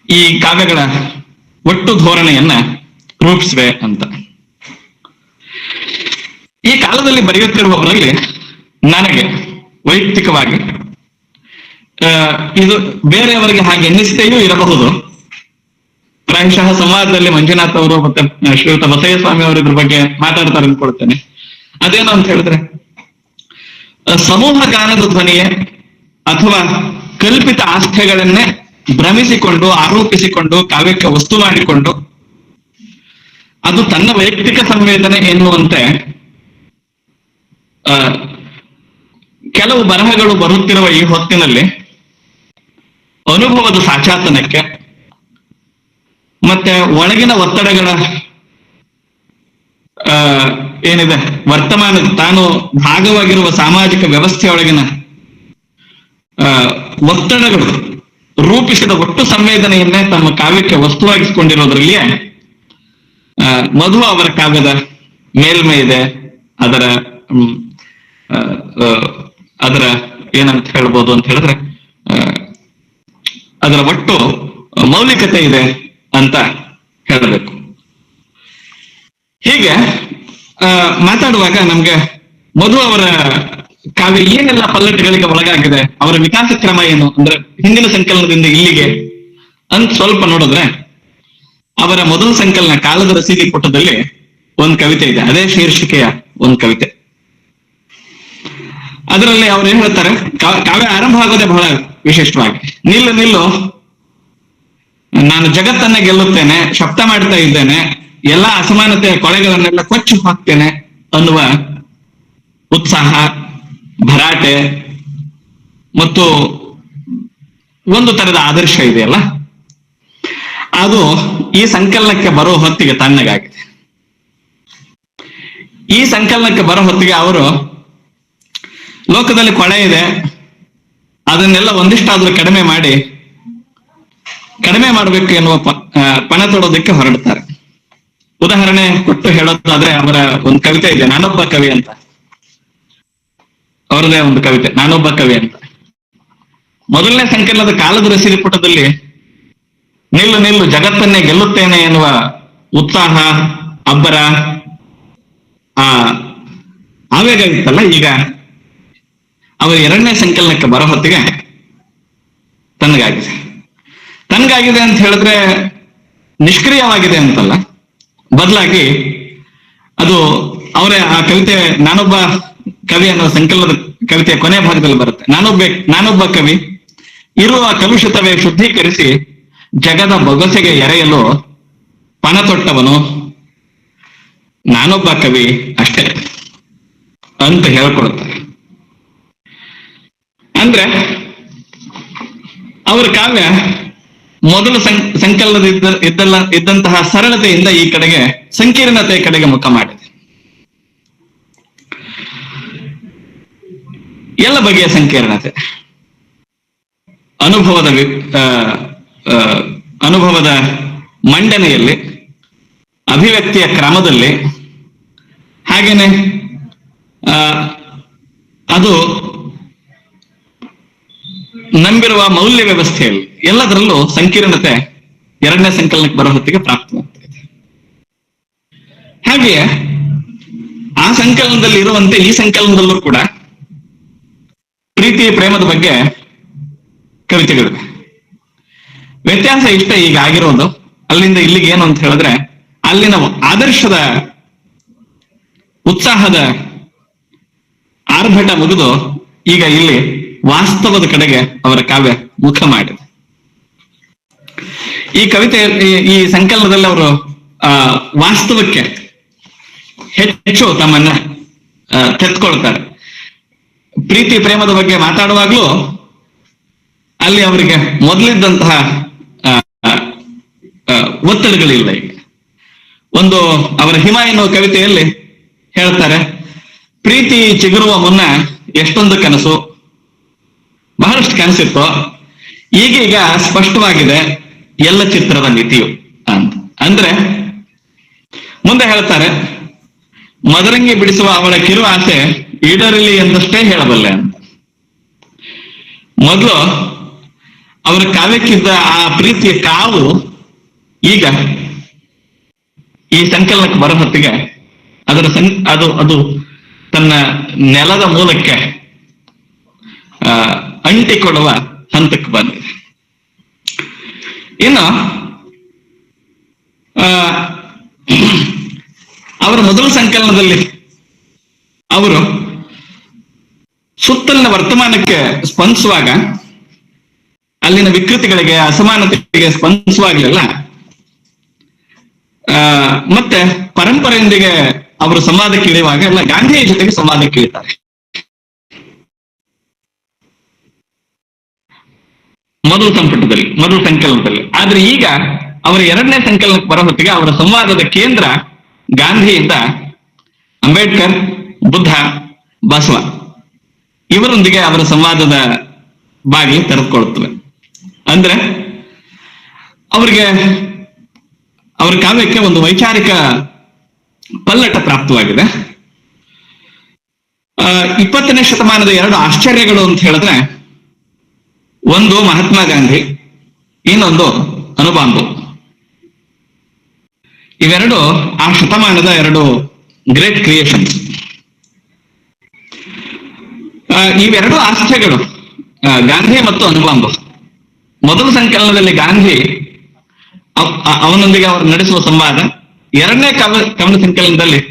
ಈ ಕಾವ್ಯಗಳ ಒಟ್ಟು ಧೋರಣೆಯನ್ನ ರೂಪಿಸಿವೆ ಅಂತ. ಈ ಕಾಲದಲ್ಲಿ ಬರೆಯುತ್ತಿರುವವರಲ್ಲಿ ನನಗೆ ವೈಯಕ್ತಿಕವಾಗಿ ಇದು ಬೇರೆಯವರಿಗೆ ಹಾಗೆ ಎನ್ನಿಸ್ತೇಯೂ ಇರಬಹುದು. ಪ್ರಾಯಶಃ ಸಂವಾದದಲ್ಲಿ ಮಂಜುನಾಥ್ ಅವರು ಮತ್ತೆ ಶ್ರೀಯುತ ಬಸಯ್ಯ ಸ್ವಾಮಿ ಅವರು ಇದ್ರ ಬಗ್ಗೆ ಮಾತಾಡ್ತಾರೆ ಅಂದ್ಕೊಳ್ತೇನೆ. ಅದೇನು ಅಂತ ಹೇಳಿದ್ರೆ, ಸಮೂಹ ಗಾನದ ಧ್ವನಿಯೇ ಅಥವಾ ಕಲ್ಪಿತ ಆಸ್ಥೆಗಳನ್ನೇ ಭ್ರಮಿಸಿಕೊಂಡು, ಆರೋಪಿಸಿಕೊಂಡು, ಕಾವ್ಯಕ್ಕೆ ವಸ್ತು ಮಾಡಿಕೊಂಡು ಅದು ತನ್ನ ವೈಯಕ್ತಿಕ ಸಂವೇದನೆ ಎನ್ನುವಂತೆ ಕೆಲವು ಬರಹಗಳು ಬರುತ್ತಿರುವ ಈ ಹೊತ್ತಿನಲ್ಲಿ ಅನುಭವದ ಸಾಚಾತನಕ್ಕೆ ಮತ್ತೆ ಒಳಗಿನ ಒತ್ತಡಗಳ ಏನಿದೆ, ವರ್ತಮಾನದ ತಾನು ಭಾಗವಾಗಿರುವ ಸಾಮಾಜಿಕ ವ್ಯವಸ್ಥೆಯೊಳಗಿನ ಒತ್ತಡಗಳು ರೂಪಿಸಿದ ಒಟ್ಟು ಸಂವೇದನೆಯನ್ನೇ ತಮ್ಮ ಕಾವ್ಯಕ್ಕೆ ವಸ್ತುವಾಗಿಸಿಕೊಂಡಿರೋದ್ರಲ್ಲಿಯೇ ಮಧು ಅವರ ಕಾವ್ಯದ ಮೇಲ್ಮೆ ಇದೆ. ಅದರ ಏನಂತ ಹೇಳ್ಬೋದು ಅಂತ ಹೇಳಿದ್ರೆ, ಅದರ ಒಟ್ಟು ಮೌಲಿಕತೆ ಇದೆ ಅಂತ ಹೇಳಬೇಕು. ಹೀಗೆ ಮಾತಾಡುವಾಗ ನಮ್ಗೆ ಮಧು ಅವರ ಕಾವ್ಯ ಏನೆಲ್ಲ ಪಲ್ಲಟಗಳಿಗೆ ಒಳಗಾಗಿದೆ, ಅವರ ವಿಕಾಸ ಕ್ರಮ ಏನು ಅಂದ್ರೆ ಹಿಂದಿನ ಸಂಕಲನದಿಂದ ಇಲ್ಲಿಗೆ ಅಂತ ಸ್ವಲ್ಪ ನೋಡಿದ್ರೆ, ಅವರ ಮೊದಲ ಸಂಕಲನ ಕಾಲದ ರಸೀದಿ ಪುಟದಲ್ಲಿ ಒಂದು ಕವಿತೆ ಇದೆ, ಅದೇ ಶೀರ್ಷಿಕೆಯ ಒಂದು ಕವಿತೆ. ಅದರಲ್ಲಿ ಅವ್ರು ಏನ್ ಹೇಳ್ತಾರೆ, ಕಾವ್ಯ ಆರಂಭ ಆಗೋದೇ ಬಹಳ ವಿಶಿಷ್ಟವಾಗಿ. ನಿಲ್ಲು ನಿಲ್ಲು, ನಾನು ಜಗತ್ತನ್ನೇ ಗೆಲ್ಲುತ್ತೇನೆ, ಶಬ್ದ ಮಾಡ್ತಾ ಇದ್ದೇನೆ, ಎಲ್ಲಾ ಅಸಮಾನತೆಯ ಕೊಳೆಗಳನ್ನೆಲ್ಲ ಕೊಚ್ಚಿ ಹಾಕ್ತೇನೆ ಅನ್ನುವ ಉತ್ಸಾಹ, ಭರಾಟೆ ಮತ್ತು ಒಂದು ತರದ ಆದರ್ಶ ಇದೆಯಲ್ಲ, ಅದು ಈ ಸಂಕಲನಕ್ಕೆ ಬರೋ ಹೊತ್ತಿಗೆ ತಣ್ಣಗಾಗಿದೆ. ಈ ಸಂಕಲನಕ್ಕೆ ಬರೋ ಹೊತ್ತಿಗೆ ಅವರು ಲೋಕದಲ್ಲಿ ಕೊಳೆ ಇದೆ, ಅದನ್ನೆಲ್ಲ ಒಂದಿಷ್ಟಾದ್ರೂ ಕಡಿಮೆ ಮಾಡಬೇಕು ಎನ್ನುವ ಪಣ ತೊಡೋದಕ್ಕೆ ಹೊರಡ್ತಾರೆ. ಉದಾಹರಣೆ ಕೊಟ್ಟು ಹೇಳೋದಾದ್ರೆ, ಅವರ ಒಂದು ಕವಿತೆ ಇದೆ, ನಾನೊಬ್ಬ ಕವಿ ಅಂತ. ಅವರದೇ ಒಂದು ಕವಿತೆ, ನಾನೊಬ್ಬ ಕವಿ ಅಂತ. ಮೊದಲನೇ ಸಂಕಲನದ ಕಾಲದ ರಸೀದಿ ಪುಟದಲ್ಲಿ ನಿಲ್ಲು ನಿಲ್ಲು, ಜಗತ್ತನ್ನೇ ಗೆಲ್ಲುತ್ತೇನೆ ಎನ್ನುವ ಉತ್ಸಾಹ, ಅಬ್ಬರ, ಆವೇಗ ಇತ್ತಲ್ಲ, ಈಗ ಅವರ ಎರಡನೇ ಸಂಕಲನಕ್ಕೆ ಬರೋ ಹೊತ್ತಿಗೆ ತನಗಾಗಿದೆ ಅಂತ ಹೇಳಿದ್ರೆ ನಿಷ್ಕ್ರಿಯವಾಗಿದೆ ಅಂತಲ್ಲ, ಬದಲಾಗಿ ಅದು ಅವರೇ ಆ ಕವಿತೆ ನಾನೊಬ್ಬ ಕವಿ ಅನ್ನೋ ಸಂಕಲನದ ಕವಿತೆಯ ಕೊನೆ ಭಾಗದಲ್ಲಿ ಬರುತ್ತೆ. ನಾನೊಬ್ಬ ಕವಿ ಇರುವ ಕಲುಷಿತವೇ ಶುದ್ಧೀಕರಿಸಿ ಜಗದ ಬೊಗಸೆಗೆ ಎರೆಯಲು ಪಣ ತೊಟ್ಟವನು ನಾನೊಬ್ಬ ಕವಿ ಅಷ್ಟೇ ಅಂತ ಹೇಳ್ಕೊಡುತ್ತಾರೆ. ಅಂದ್ರೆ ಅವರ ಕಾವ್ಯ ಮೊದಲ ಸಂಕಲನದ ಇದ್ದಂತಹ ಸರಳತೆಯಿಂದ ಈ ಕಡೆಗೆ ಸಂಕೀರ್ಣತೆಯ ಕಡೆಗೆ ಮುಖ ಮಾಡಿದೆ. ಎಲ್ಲ ಬಗೆಯ ಸಂಕೀರ್ಣತೆ, ಅನುಭವದ ಮಂಡನೆಯಲ್ಲಿ, ಅಭಿವ್ಯಕ್ತಿಯ ಕ್ರಮದಲ್ಲಿ, ಹಾಗೇನೆ ಅದು ನಂಬಿರುವ ಮೌಲ್ಯ ವ್ಯವಸ್ಥೆಯಲ್ಲಿ, ಎಲ್ಲದರಲ್ಲೂ ಸಂಕೀರ್ಣತೆ ಎರಡನೇ ಸಂಕಲನಕ್ಕೆ ಬರೋ ಹೊತ್ತಿಗೆ ಪ್ರಾಪ್ತವಾಗ್ತಾ ಇದೆ. ಹಾಗೆಯೇ ಆ ಸಂಕಲನದಲ್ಲಿ ಇರುವಂತೆ ಈ ಸಂಕಲನದಲ್ಲೂ ಕೂಡ ಪ್ರೀತಿ ಪ್ರೇಮದ ಬಗ್ಗೆ ಕವಿತೆಗಳಿವೆ. ವ್ಯತ್ಯಾಸ ಇಷ್ಟೇ ಈಗ ಆಗಿರೋದು, ಅಲ್ಲಿಂದ ಇಲ್ಲಿಗೆ ಏನು ಅಂತ ಹೇಳಿದ್ರೆ, ಅಲ್ಲಿನ ಆದರ್ಶದ ಉತ್ಸಾಹದ ಆರ್ಭಟ ಮುಗಿದು ಈಗ ಇಲ್ಲಿ ವಾಸ್ತವದ ಕಡೆಗೆ ಅವರ ಕಾವ್ಯ ಮುಖ ಮಾಡಿದೆ. ಈ ಕವಿತೆ, ಈ ಸಂಕಲನದಲ್ಲಿ ಅವರು ವಾಸ್ತವಕ್ಕೆ ಹೆಚ್ಚು ತಮ್ಮನ್ನ ತೆತ್ಕೊಳ್ತಾರೆ. ಪ್ರೀತಿ ಪ್ರೇಮದ ಬಗ್ಗೆ ಮಾತಾಡುವಾಗ್ಲೂ ಅಲ್ಲಿ ಅವರಿಗೆ ಮೊದಲಿದ್ದಂತಹ ಒತ್ತಡಗಳಿಲ್ಲ. ಈಗ ಒಂದು ಅವರ ಹಿಮ ಎನ್ನುವ ಕವಿತೆಯಲ್ಲಿ ಹೇಳ್ತಾರೆ, ಪ್ರೀತಿ ಚಿಗುರುವ ಮುನ್ನ ಎಷ್ಟೊಂದು ಕನಸು, ಬಹಳಷ್ಟು ಕನಸಿತ್ತು, ಈಗೀಗ ಸ್ಪಷ್ಟವಾಗಿದೆ ಎಲ್ಲ ಚಿತ್ರದ ಮಿತಿಯು ಅಂತ. ಅಂದ್ರೆ ಮುಂದೆ ಹೇಳ್ತಾರೆ, ಮದರಂಗಿ ಬಿಡಿಸುವ ಅವಳ ಕಿರು ಆಸೆ ಈಡೇರಲಿ ಎಂದಷ್ಟೇ ಹೇಳಬಲ್ಲೆ ಅಂತ. ಮೊದಲು ಅವರ ಕಾವ್ಯಕ್ಕಿದ್ದ ಆ ಪ್ರೀತಿಯ ಕಾವು ಈಗ ಈ ಸಂಕಲನಕ್ಕೆ ಬರೋ ಹೊತ್ತಿಗೆ ಅದು ತನ್ನ ನೆಲದ ಮೂಲಕ್ಕೆ ಅಂಟಿಕೊಳ್ಳುವ ಹಂತಕ್ಕೆ ಬಂದಿದೆ. ಇನ್ನು ಅವರ ಮೊದಲ ಸಂಕಲನದಲ್ಲಿ ಅವರು ಸುತ್ತಲಿನ ವರ್ತಮಾನಕ್ಕೆ ಸ್ಪಂದಿಸುವಾಗ, ಅಲ್ಲಿನ ವಿಕೃತಿಗಳಿಗೆ, ಅಸಮಾನತೆಗೆ ಸ್ಪಂದಿಸುವಾಗಲೆಲ್ಲ ಮತ್ತೆ ಪರಂಪರೆಯೊಂದಿಗೆ ಅವರು ಸಂವಾದಕ್ಕೆ ಇಳಿಯುವಾಗ ಎಲ್ಲ ಗಾಂಧಿಯ ಜೊತೆಗೆ ಸಂವಾದಕ್ಕೆ ಇಳಿತಾರೆ. ಮೊದಲ ಸಂಕಲನದಲ್ಲಿ. ಆದ್ರೆ ಈಗ ಅವರ ಎರಡನೇ ಸಂಕಲನಕ್ಕೆ ಬರೋ ಹೊತ್ತಿಗೆ ಅವರ ಸಂವಾದದ ಕೇಂದ್ರ ಗಾಂಧಿಯಿಂದ ಅಂಬೇಡ್ಕರ್, ಬುದ್ಧ, ಬಸವ ಇವರೊಂದಿಗೆ ಅವರ ಸಂವಾದದ ಬಾಗಿಲು ತೆರೆದುಕೊಳ್ಳುತ್ತವೆ. ಅಂದ್ರೆ ಅವರಿಗೆ, ಅವರ ಕಾವ್ಯಕ್ಕೆ ಒಂದು ವೈಚಾರಿಕ ಪಲ್ಲಟ ಪ್ರಾಪ್ತವಾಗಿದೆ. 20ನೇ ಶತಮಾನದ ಎರಡು ಆಶ್ಚರ್ಯಗಳು ಅಂತ ಹೇಳಿದ್ರೆ, ಒಂದು ಮಹಾತ್ಮ ಗಾಂಧಿ, ಇನ್ನೊಂದು ಅನುಬಾಂಬು. ಇವೆರಡು ಆ ಶತಮಾನದ ಎರಡು ಗ್ರೇಟ್ ಕ್ರಿಯೇಷನ್ಸ್. ಇವೆರಡು ಆಸ್ಥೆಗಳು, ಗಾಂಧಿ ಮತ್ತು ಅನುಬಾಂಬು. ಮೊದಲ ಸಂಕಲನದಲ್ಲಿ ಗಾಂಧಿ ಅವನೊಂದಿಗೆ ಅವರು ನಡೆಸುವ ಸಂವಾದ, ಎರಡನೇ ಕವನ ಸಂಕಲನದಲ್ಲಿ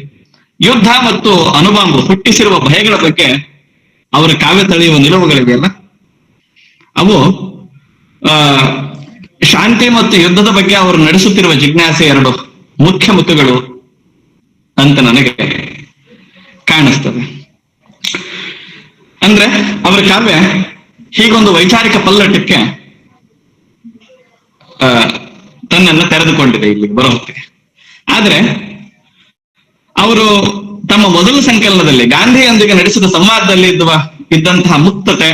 ಯುದ್ಧ ಮತ್ತು ಅನುಬಾಂಬು ಹುಟ್ಟಿಸಿರುವ ಭಯಗಳ ಬಗ್ಗೆ ಅವರ ಕಾವ್ಯ ತಳೆಯುವ ನಿಲುವುಗಳಿವೆಯಲ್ಲ, ಅವು ಶಾಂತಿ ಮತ್ತು ಯುದ್ಧದ ಬಗ್ಗೆ ಅವರು ನಡೆಸುತ್ತಿರುವ ಜಿಜ್ಞಾಸೆ ಎರಡು ಮುಖ್ಯ ಮುಖಗಳು ಅಂತ ನನಗೆ ಕಾಣಿಸ್ತದೆ. ಅಂದ್ರೆ ಅವರ ಕಾವ್ಯ ಹೀಗೊಂದು ವೈಚಾರಿಕ ಪಲ್ಲಟಕ್ಕೆ ತನ್ನನ್ನ ತೆರೆದುಕೊಂಡಿದೆ ಇಲ್ಲಿ ಬರೋ ಹೊತ್ತಿಗೆ. ಆದ್ರೆ ಅವರು ತಮ್ಮ ಮೊದಲ ಸಂಕಲನದಲ್ಲಿ ಗಾಂಧಿಯೊಂದಿಗೆ ನಡೆಸಿದ ಸಂವಾದದಲ್ಲಿ ಇದ್ದಂತಹ ಮುಕ್ತತೆ,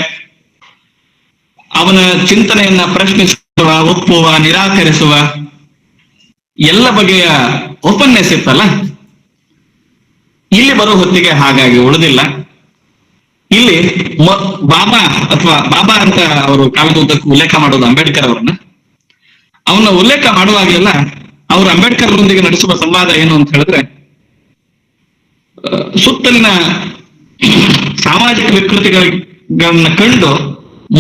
ಅವನ ಚಿಂತನೆಯನ್ನ ಪ್ರಶ್ನಿಸುವ, ಒಪ್ಪುವ, ನಿರಾಕರಿಸುವ ಎಲ್ಲ ಬಗೆಯ ಓಪನ್ನೆಸ್ ಇತ್ತಲ್ಲ, ಇಲ್ಲಿ ಬರೋ ಹೊತ್ತಿಗೆ ಹಾಗಾಗಿ ಉಳಿದಿಲ್ಲ. ಇಲ್ಲಿ ಬಾಬಾ ಅಥವಾ ಬಾಬಾ ಅಂತ ಅವರು ಕಾವ್ಯದೂತಕ್ಕೂ ಉಲ್ಲೇಖ ಮಾಡೋದು ಅಂಬೇಡ್ಕರ್ ಅವರನ್ನ. ಅವನ್ನ ಉಲ್ಲೇಖ ಮಾಡುವಾಗಲೆಲ್ಲ ಅವರು ಅಂಬೇಡ್ಕರ್ ಅವರೊಂದಿಗೆ ನಡೆಸುವ ಸಂವಾದ ಏನು ಅಂತ ಹೇಳಿದ್ರೆ, ಸುತ್ತಲಿನ ಸಾಮಾಜಿಕ ವಿಕೃತಿಗಳನ್ನ ಕಂಡು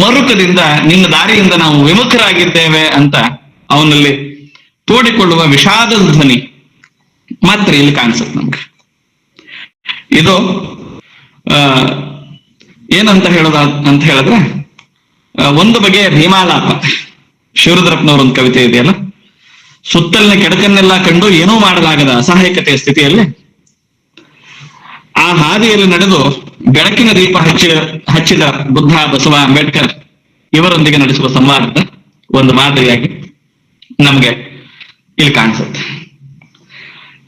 ಮರುಕದಿಂದ ನಿನ್ನ ದಾರಿಯಿಂದ ನಾವು ವಿಮುಖರಾಗಿದ್ದೇವೆ ಅಂತ ಅವನಲ್ಲಿ ತೋಡಿಕೊಳ್ಳುವ ವಿಷಾದದ ಧ್ವನಿ ಮಾತ್ರ ಇಲ್ಲಿ ಕಾಣಿಸುತ್ತೆ ನಮ್ಗೆ. ಇದು ಏನಂತ ಹೇಳೋದ ಅಂತ ಹೇಳಿದ್ರೆ, ಒಂದು ಬಗೆಯ ಭೀಮಾಲಾಪ. ಶಿವರುದ್ರಪ್ಪನವರ ಒಂದು ಕವಿತೆ ಇದೆಯಲ್ಲ, ಸುತ್ತಲಿನ ಕೆಡಕನ್ನೆಲ್ಲ ಕಂಡು ಏನೂ ಮಾಡಲಾಗದ ಅಸಹಾಯಕತೆಯ ಸ್ಥಿತಿಯಲ್ಲಿ ಆ ಹಾದಿಯಲ್ಲಿ ನಡೆದು ಬೆಳಕಿನ ದೀಪ ಹಚ್ಚಿದ ಬುದ್ಧ, ಬಸವ, ಅಂಬೇಡ್ಕರ್ ಇವರೊಂದಿಗೆ ನಡೆಸುವ ಸಂವಾದದ ಒಂದು ಮಾದರಿಯಾಗಿ ನಮ್ಗೆ ಇಲ್ಲಿ ಕಾಣಿಸುತ್ತೆ.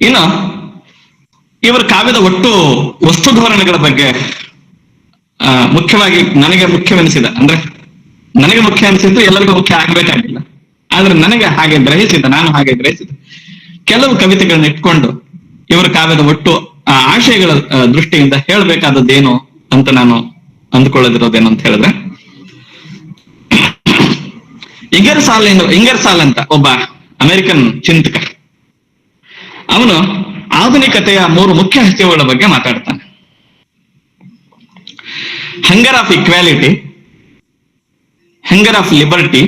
ಇನ್ನು ಇವರ ಕಾವ್ಯದ ಒಟ್ಟು ವಸ್ತು ಧೋರಣೆಗಳ ಬಗ್ಗೆ ಮುಖ್ಯವಾಗಿ ನನಗೆ ಮುಖ್ಯವೆನಿಸಿದ, ಅಂದ್ರೆ ನನಗೆ ಮುಖ್ಯ ಅನಿಸಿದ್ದು, ಎಲ್ಲರಿಗೂ ಮುಖ್ಯ ಆಗ್ಬೇಕಾಗಿಲ್ಲ, ಆದ್ರೆ ನನಗೆ ಹಾಗೆ ನಾನು ಹಾಗೆ ಗ್ರಹಿಸಿದ ಕೆಲವು ಕವಿತೆಗಳನ್ನ ಇಟ್ಕೊಂಡು ಇವರ ಕಾವ್ಯದ ಒಟ್ಟು ಆಶಯಗಳ ದೃಷ್ಟಿಯಿಂದ ಹೇಳಬೇಕಾದದ್ದೇನು ಅಂತ ನಾನು ಅಂದ್ಕೊಳ್ಳೋದಿರೋದೇನು ಅಂತ ಹೇಳಿದ್ರೆ, ಇಂಗರ್ಸಾಲ್ ಅಂತ ಒಬ್ಬ ಅಮೆರಿಕನ್ ಚಿಂತಕ, ಅವನು ಆಧುನಿಕತೆಯ 3 ಮುಖ್ಯ ಹಸಿವುಗಳ ಬಗ್ಗೆ ಮಾತಾಡ್ತಾನೆ. Hunger of equality, hunger of liberty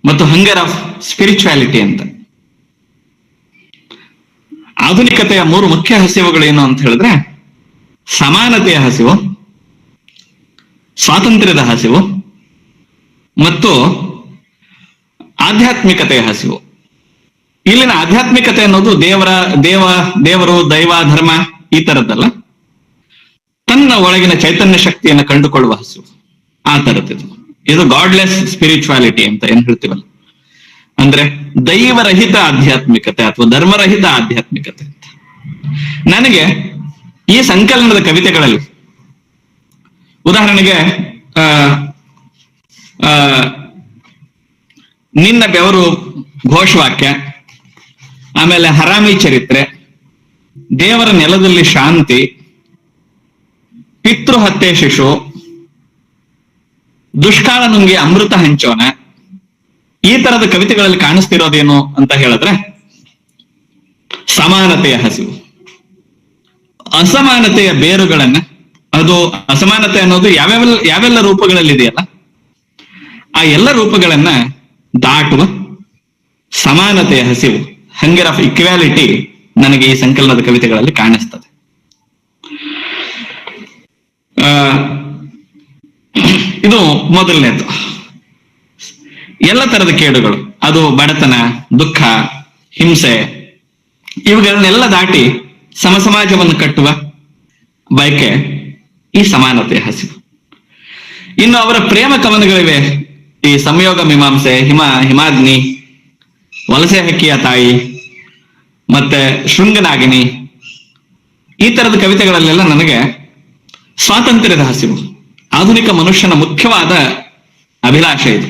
ಮತ್ತು ಹಂಗರ್ ಆಫ್ ಸ್ಪಿರಿಚುವಾಲಿಟಿ ಅಂತ. ಆಧುನಿಕತೆಯ 3 ಮುಖ್ಯ ಹಸಿವುಗಳೇನು ಅಂತ ಹೇಳಿದ್ರೆ, ಸಮಾನತೆಯ ಹಸಿವು, ಸ್ವಾತಂತ್ರ್ಯದ ಹಸಿವು ಮತ್ತು ಆಧ್ಯಾತ್ಮಿಕತೆಯ ಹಸಿವು. ಇಲ್ಲಿನ ಆಧ್ಯಾತ್ಮಿಕತೆ ಅನ್ನೋದು ದೇವರು, ದೈವ, ಧರ್ಮ ಈ ತರದ್ದಲ್ಲ, ತನ್ನ ಒಳಗಿನ ಚೈತನ್ಯ ಶಕ್ತಿಯನ್ನು ಕಂಡುಕೊಳ್ಳುವ ಹಸಿವು, ಆ ತರದ್ದು. ಇದು ಗಾಡ್ಲೆಸ್ ಸ್ಪಿರಿಚುವಾಲಿಟಿ ಅಂತ ಏನ್ ಹೇಳ್ತೀವಲ್ಲ, ಅಂದ್ರೆ ದೈವರಹಿತ ಆಧ್ಯಾತ್ಮಿಕತೆ ಅಥವಾ ಧರ್ಮರಹಿತ ಆಧ್ಯಾತ್ಮಿಕತೆ ಅಂತ. ನನಗೆ ಈ ಸಂಕಲನದ ಕವಿತೆಗಳಲ್ಲಿ ಉದಾಹರಣೆಗೆ ನಿನ್ನ ಬೆವರು ಘೋಷವಾಕ್ಯ, ಆಮೇಲೆ ಹರಾಮಿ ಚರಿತ್ರೆ, ದೇವರ ನೆಲದಲ್ಲಿ ಶಾಂತಿ, ಪಿತೃಹತ್ಯೆ ಶಿಶು, ದುಷ್ಕಾಲ ನುಂಗಿ ಅಮೃತ ಹಂಚೋಣ, ಈ ತರದ ಕವಿತೆಗಳಲ್ಲಿ ಕಾಣಿಸ್ತಿರೋದೇನು ಅಂತ ಹೇಳಿದ್ರೆ ಸಮಾನತೆಯ ಹಸಿವು. ಅಸಮಾನತೆಯ ಬೇರುಗಳನ್ನ, ಅದು ಅಸಮಾನತೆ ಅನ್ನೋದು ಯಾವೆಲ್ಲ ರೂಪಗಳಲ್ಲಿ ಇದೆಯಲ್ಲ, ಆ ಎಲ್ಲ ರೂಪಗಳನ್ನ ದಾಟುವ ಸಮಾನತೆಯ ಹಸಿವು, ಹಂಗರ್ ಆಫ್ ಇಕ್ವಾಲಿಟಿ ನನಗೆ ಈ ಸಂಕಲನದ ಕವಿತೆಗಳಲ್ಲಿ ಕಾಣಿಸ್ತದೆ. ಇದು ಮೊದಲನೇದು. ಎಲ್ಲ ತರದ ಕೇಡುಗಳು, ಅದು ಬಡತನ, ದುಃಖ, ಹಿಂಸೆ, ಇವುಗಳನ್ನೆಲ್ಲ ದಾಟಿ ಸಮಾಜವನ್ನು ಕಟ್ಟುವ ಬಯಕೆ ಈ ಸಮಾನತೆಯ ಹಸಿವು. ಇನ್ನು ಅವರ ಪ್ರೇಮ ಕವನಗಳಿವೆ, ಈ ಸಂಯೋಗ ಮೀಮಾಂಸೆ, ಹಿಮಾಗ್ನಿ, ವಲಸೆ ಹಕ್ಕಿಯ ತಾಯಿ, ಮತ್ತೆ ಶೃಂಗನಾಗಿನಿ, ಈ ತರದ ಕವಿತೆಗಳಲ್ಲೆಲ್ಲ ನನಗೆ ಸ್ವಾತಂತ್ರ್ಯದ ಹಸಿವು, ಆಧುನಿಕ ಮನುಷ್ಯನ ಮುಖ್ಯವಾದ ಅಭಿಲಾಷೆ ಇದು.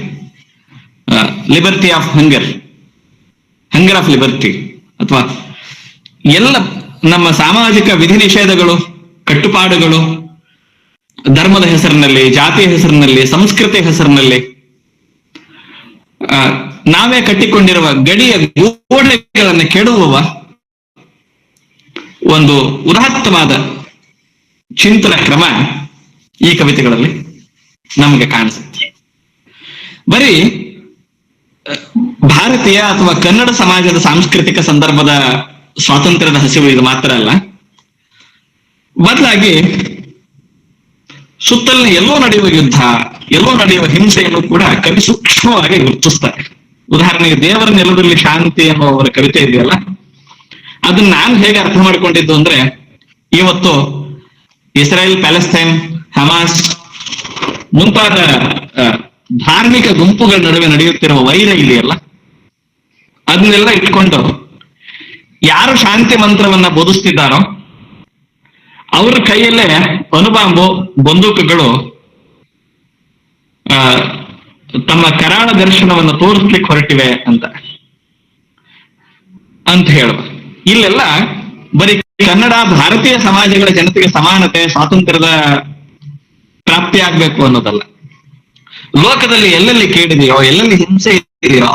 Liberty of hunger of liberty, ಅಥವಾ ಎಲ್ಲ ನಮ್ಮ ಸಾಮಾಜಿಕ ವಿಧಿ ನಿಷೇಧಗಳು, ಕಟ್ಟುಪಾಡುಗಳು, ಧರ್ಮದ ಹೆಸರಿನಲ್ಲಿ, ಜಾತಿಯ ಹೆಸರಿನಲ್ಲಿ, ಸಂಸ್ಕೃತಿಯ ಹೆಸರಿನಲ್ಲಿ ನಾವೇ ಕಟ್ಟಿಕೊಂಡಿರುವ ಗಡಿಯ ಗೋಡೆಗಳನ್ನು ಕೆಡುವ ಒಂದು ಉದಾತ್ತವಾದ ಚಿಂತನ ಕ್ರಮ ಈ ಕವಿತೆಗಳಲ್ಲಿ ನಮಗೆ ಕಾಣಿಸುತ್ತೆ. ಬರೀ ಭಾರತೀಯ ಅಥವಾ ಕನ್ನಡ ಸಮಾಜದ ಸಾಂಸ್ಕೃತಿಕ ಸಂದರ್ಭದ ಸ್ವಾತಂತ್ರ್ಯದ ಹಸಿವು ಇದು ಮಾತ್ರ ಅಲ್ಲ, ಬದಲಾಗಿ ಸುತ್ತಲಿನ ಎಲ್ಲೋ ನಡೆಯುವ ಯುದ್ಧ, ಎಲ್ಲೋ ನಡೆಯುವ ಹಿಂಸೆಯನ್ನು ಕೂಡ ಕವಿ ಸೂಕ್ಷ್ಮವಾಗಿ ಗುರುತಿಸ್ತಾರೆ. ಉದಾಹರಣೆಗೆ ದೇವರ ನೆಲದಲ್ಲಿ ಶಾಂತಿ ಎನ್ನುವ ಅವರ ಕವಿತೆ ಇದೆಯಲ್ಲ, ಅದನ್ನ ನಾನು ಹೇಗೆ ಅರ್ಥ ಮಾಡ್ಕೊಂಡಿದ್ದು ಅಂದ್ರೆ, ಇವತ್ತು ಇಸ್ರೇಲ್, ಪ್ಯಾಲೆಸ್ತೈನ್, ಹಮಾಸ್ ಮುಂತಾದ ಧಾರ್ಮಿಕ ಗುಂಪುಗಳ ನಡುವೆ ನಡೆಯುತ್ತಿರುವ ವೈರ ಇದೆಯಲ್ಲ, ಅದನ್ನೆಲ್ಲ ಇಟ್ಕೊಂಡು ಯಾರು ಶಾಂತಿ ಮಂತ್ರವನ್ನ ಬೋಧಿಸ್ತಿದ್ದಾರೋ ಅವ್ರ ಕೈಯಲ್ಲೇ ಅಣುಬಾಂಬು, ಬಂದೂಕುಗಳು ತಮ್ಮ ಕರಾಳ ದರ್ಶನವನ್ನು ತೋರಿಸ್ಲಿಕ್ಕೆ ಹೊರಟಿವೆ ಅಂತ ಹೇಳುವ. ಇಲ್ಲೆಲ್ಲ ಬರೀ ಕನ್ನಡ ಭಾರತೀಯ ಸಮಾಜಗಳ ಜನತೆಗೆ ಸಮಾನತೆ, ಸ್ವಾತಂತ್ರ್ಯದ ಪ್ರಾಪ್ತಿ ಆಗ್ಬೇಕು ಅನ್ನೋದಲ್ಲ. ಲೋಕದಲ್ಲಿ ಎಲ್ಲೆಲ್ಲಿ ಕೇಳಿದೆಯೋ, ಎಲ್ಲೆಲ್ಲಿ ಹಿಂಸೆ ಇದೆಯೋ,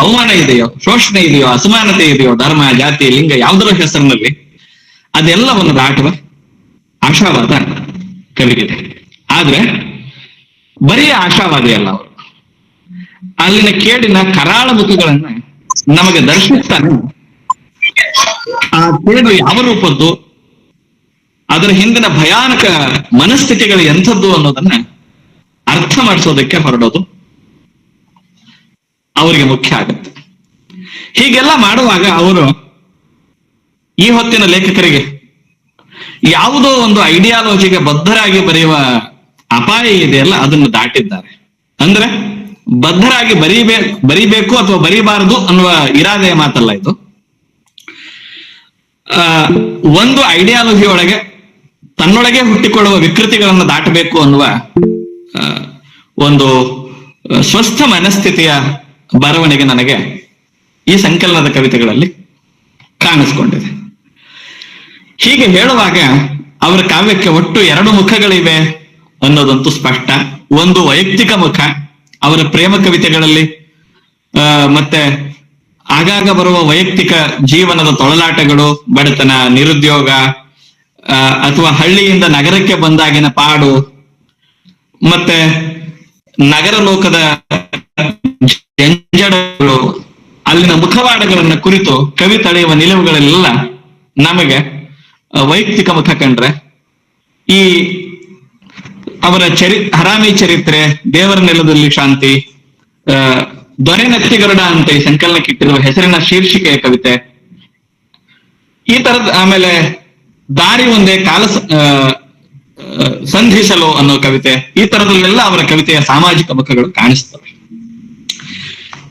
ಅವಮಾನ ಇದೆಯೋ, ಶೋಷಣೆ ಇದೆಯೋ, ಅಸಮಾನತೆ ಇದೆಯೋ, ಧರ್ಮ, ಜಾತಿ, ಲಿಂಗ ಯಾವುದರ ಹೆಸರಿನಲ್ಲಿ, ಅದೆಲ್ಲವನ್ನು ದಾಟುವ ಆಶಾವಾದ ಕವಿಗಿದೆ. ಆದ್ರೆ ಬರೀ ಆಶಾವಾದಿ ಅಲ್ಲ ಅವರು. ಅಲ್ಲಿನ ಕೇಡಿನ ಕರಾಳ ಮುಖಗಳನ್ನ ನಮಗೆ ದರ್ಶಿಸ್ತಾನೆ. ಆ ಕೇಡು ಯಾವ ರೂಪದ್ದು, ಅದರ ಹಿಂದಿನ ಭಯಾನಕ ಮನಸ್ಥಿತಿಗಳು ಎಂಥದ್ದು ಅನ್ನೋದನ್ನ ಅರ್ಥ ಮಾಡಿಸೋದಕ್ಕೆ ಹೊರಡೋದು ಅವರಿಗೆ ಮುಖ್ಯ ಆಗುತ್ತೆ. ಹೀಗೆಲ್ಲ ಮಾಡುವಾಗ ಅವರು ಈ ಹೊತ್ತಿನ ಲೇಖಕರಿಗೆ ಯಾವುದೋ ಒಂದು ಐಡಿಯಾಲಜಿಗೆ ಬದ್ಧರಾಗಿ ಬರೆಯುವ ಅಪಾಯ ಇದೆಯಲ್ಲ, ಅದನ್ನು ದಾಟಿದ್ದಾರೆ. ಅಂದ್ರೆ ಬದ್ಧರಾಗಿ ಬರೀಬೇಕು ಅಥವಾ ಬರೀಬಾರದು ಅನ್ನುವ ಇರಾದೆಯ ಮಾತಲ್ಲ ಇದು. ಒಂದು ಐಡಿಯಾಲಜಿ ಒಳಗೆ ತನ್ನೊಳಗೆ ಹುಟ್ಟಿಕೊಳ್ಳುವ ವಿಕೃತಿಗಳನ್ನು ದಾಟಬೇಕು ಅನ್ನುವ ಒಂದು ಸ್ವಸ್ಥ ಮನಸ್ಥಿತಿಯ ಬರವಣಿಗೆ ನನಗೆ ಈ ಸಂಕಲನದ ಕವಿತೆಗಳಲ್ಲಿ ಕಾಣಿಸ್ಕೊಂಡಿದೆ. ಹೀಗೆ ಹೇಳುವಾಗ ಅವರ ಕಾವ್ಯಕ್ಕೆ ಒಟ್ಟು 2 ಮುಖಗಳಿವೆ ಅನ್ನೋದಂತೂ ಸ್ಪಷ್ಟ. ಒಂದು ವೈಯಕ್ತಿಕ ಮುಖ, ಅವರ ಪ್ರೇಮ ಕವಿತೆಗಳಲ್ಲಿ ಮತ್ತೆ ಆಗಾಗ ಬರುವ ವೈಯಕ್ತಿಕ ಜೀವನದ ತೊಳಲಾಟಗಳು, ಬಡತನ, ನಿರುದ್ಯೋಗ, ಅಥವಾ ಹಳ್ಳಿಯಿಂದ ನಗರಕ್ಕೆ ಬಂದಾಗಿನ ಪಾಡು, ಮತ್ತೆ ನಗರ ಲೋಕದ ಜಂಜಡಗಳು, ಅಲ್ಲಿನ ಮುಖವಾಡಗಳನ್ನ ಕುರಿತು ಕವಿ ತಳೆಯುವ ನಿಲುವುಗಳೆಲ್ಲ ನಮಗೆ ವೈಯಕ್ತಿಕ ಮುಖ ಕಂಡ್ರೆ, ಈ ಅವರ ಹರಾಮಿ ಚರಿತ್ರೆ, ದೇವರ ನೆಲದಲ್ಲಿ ಶಾಂತಿ, ದೊರೆ ನೆತ್ತಿಗರುಡ ಅಂತ ಈ ಸಂಕಲನಕ್ಕೆ ಇಟ್ಟಿರುವ ಹೆಸರಿನ ಶೀರ್ಷಿಕೆಯ ಕವಿತೆ, ಈ ತರದ, ಆಮೇಲೆ ದಾರಿ ಒಂದೇ ಕಾಲ ಸಂಧಿಸಲು ಅನ್ನೋ ಕವಿತೆ, ಈ ತರದಲ್ಲೆಲ್ಲ ಅವರ ಕವಿತೆಯ ಸಾಮಾಜಿಕ ಮುಖಗಳು ಕಾಣಿಸ್ತವೆ.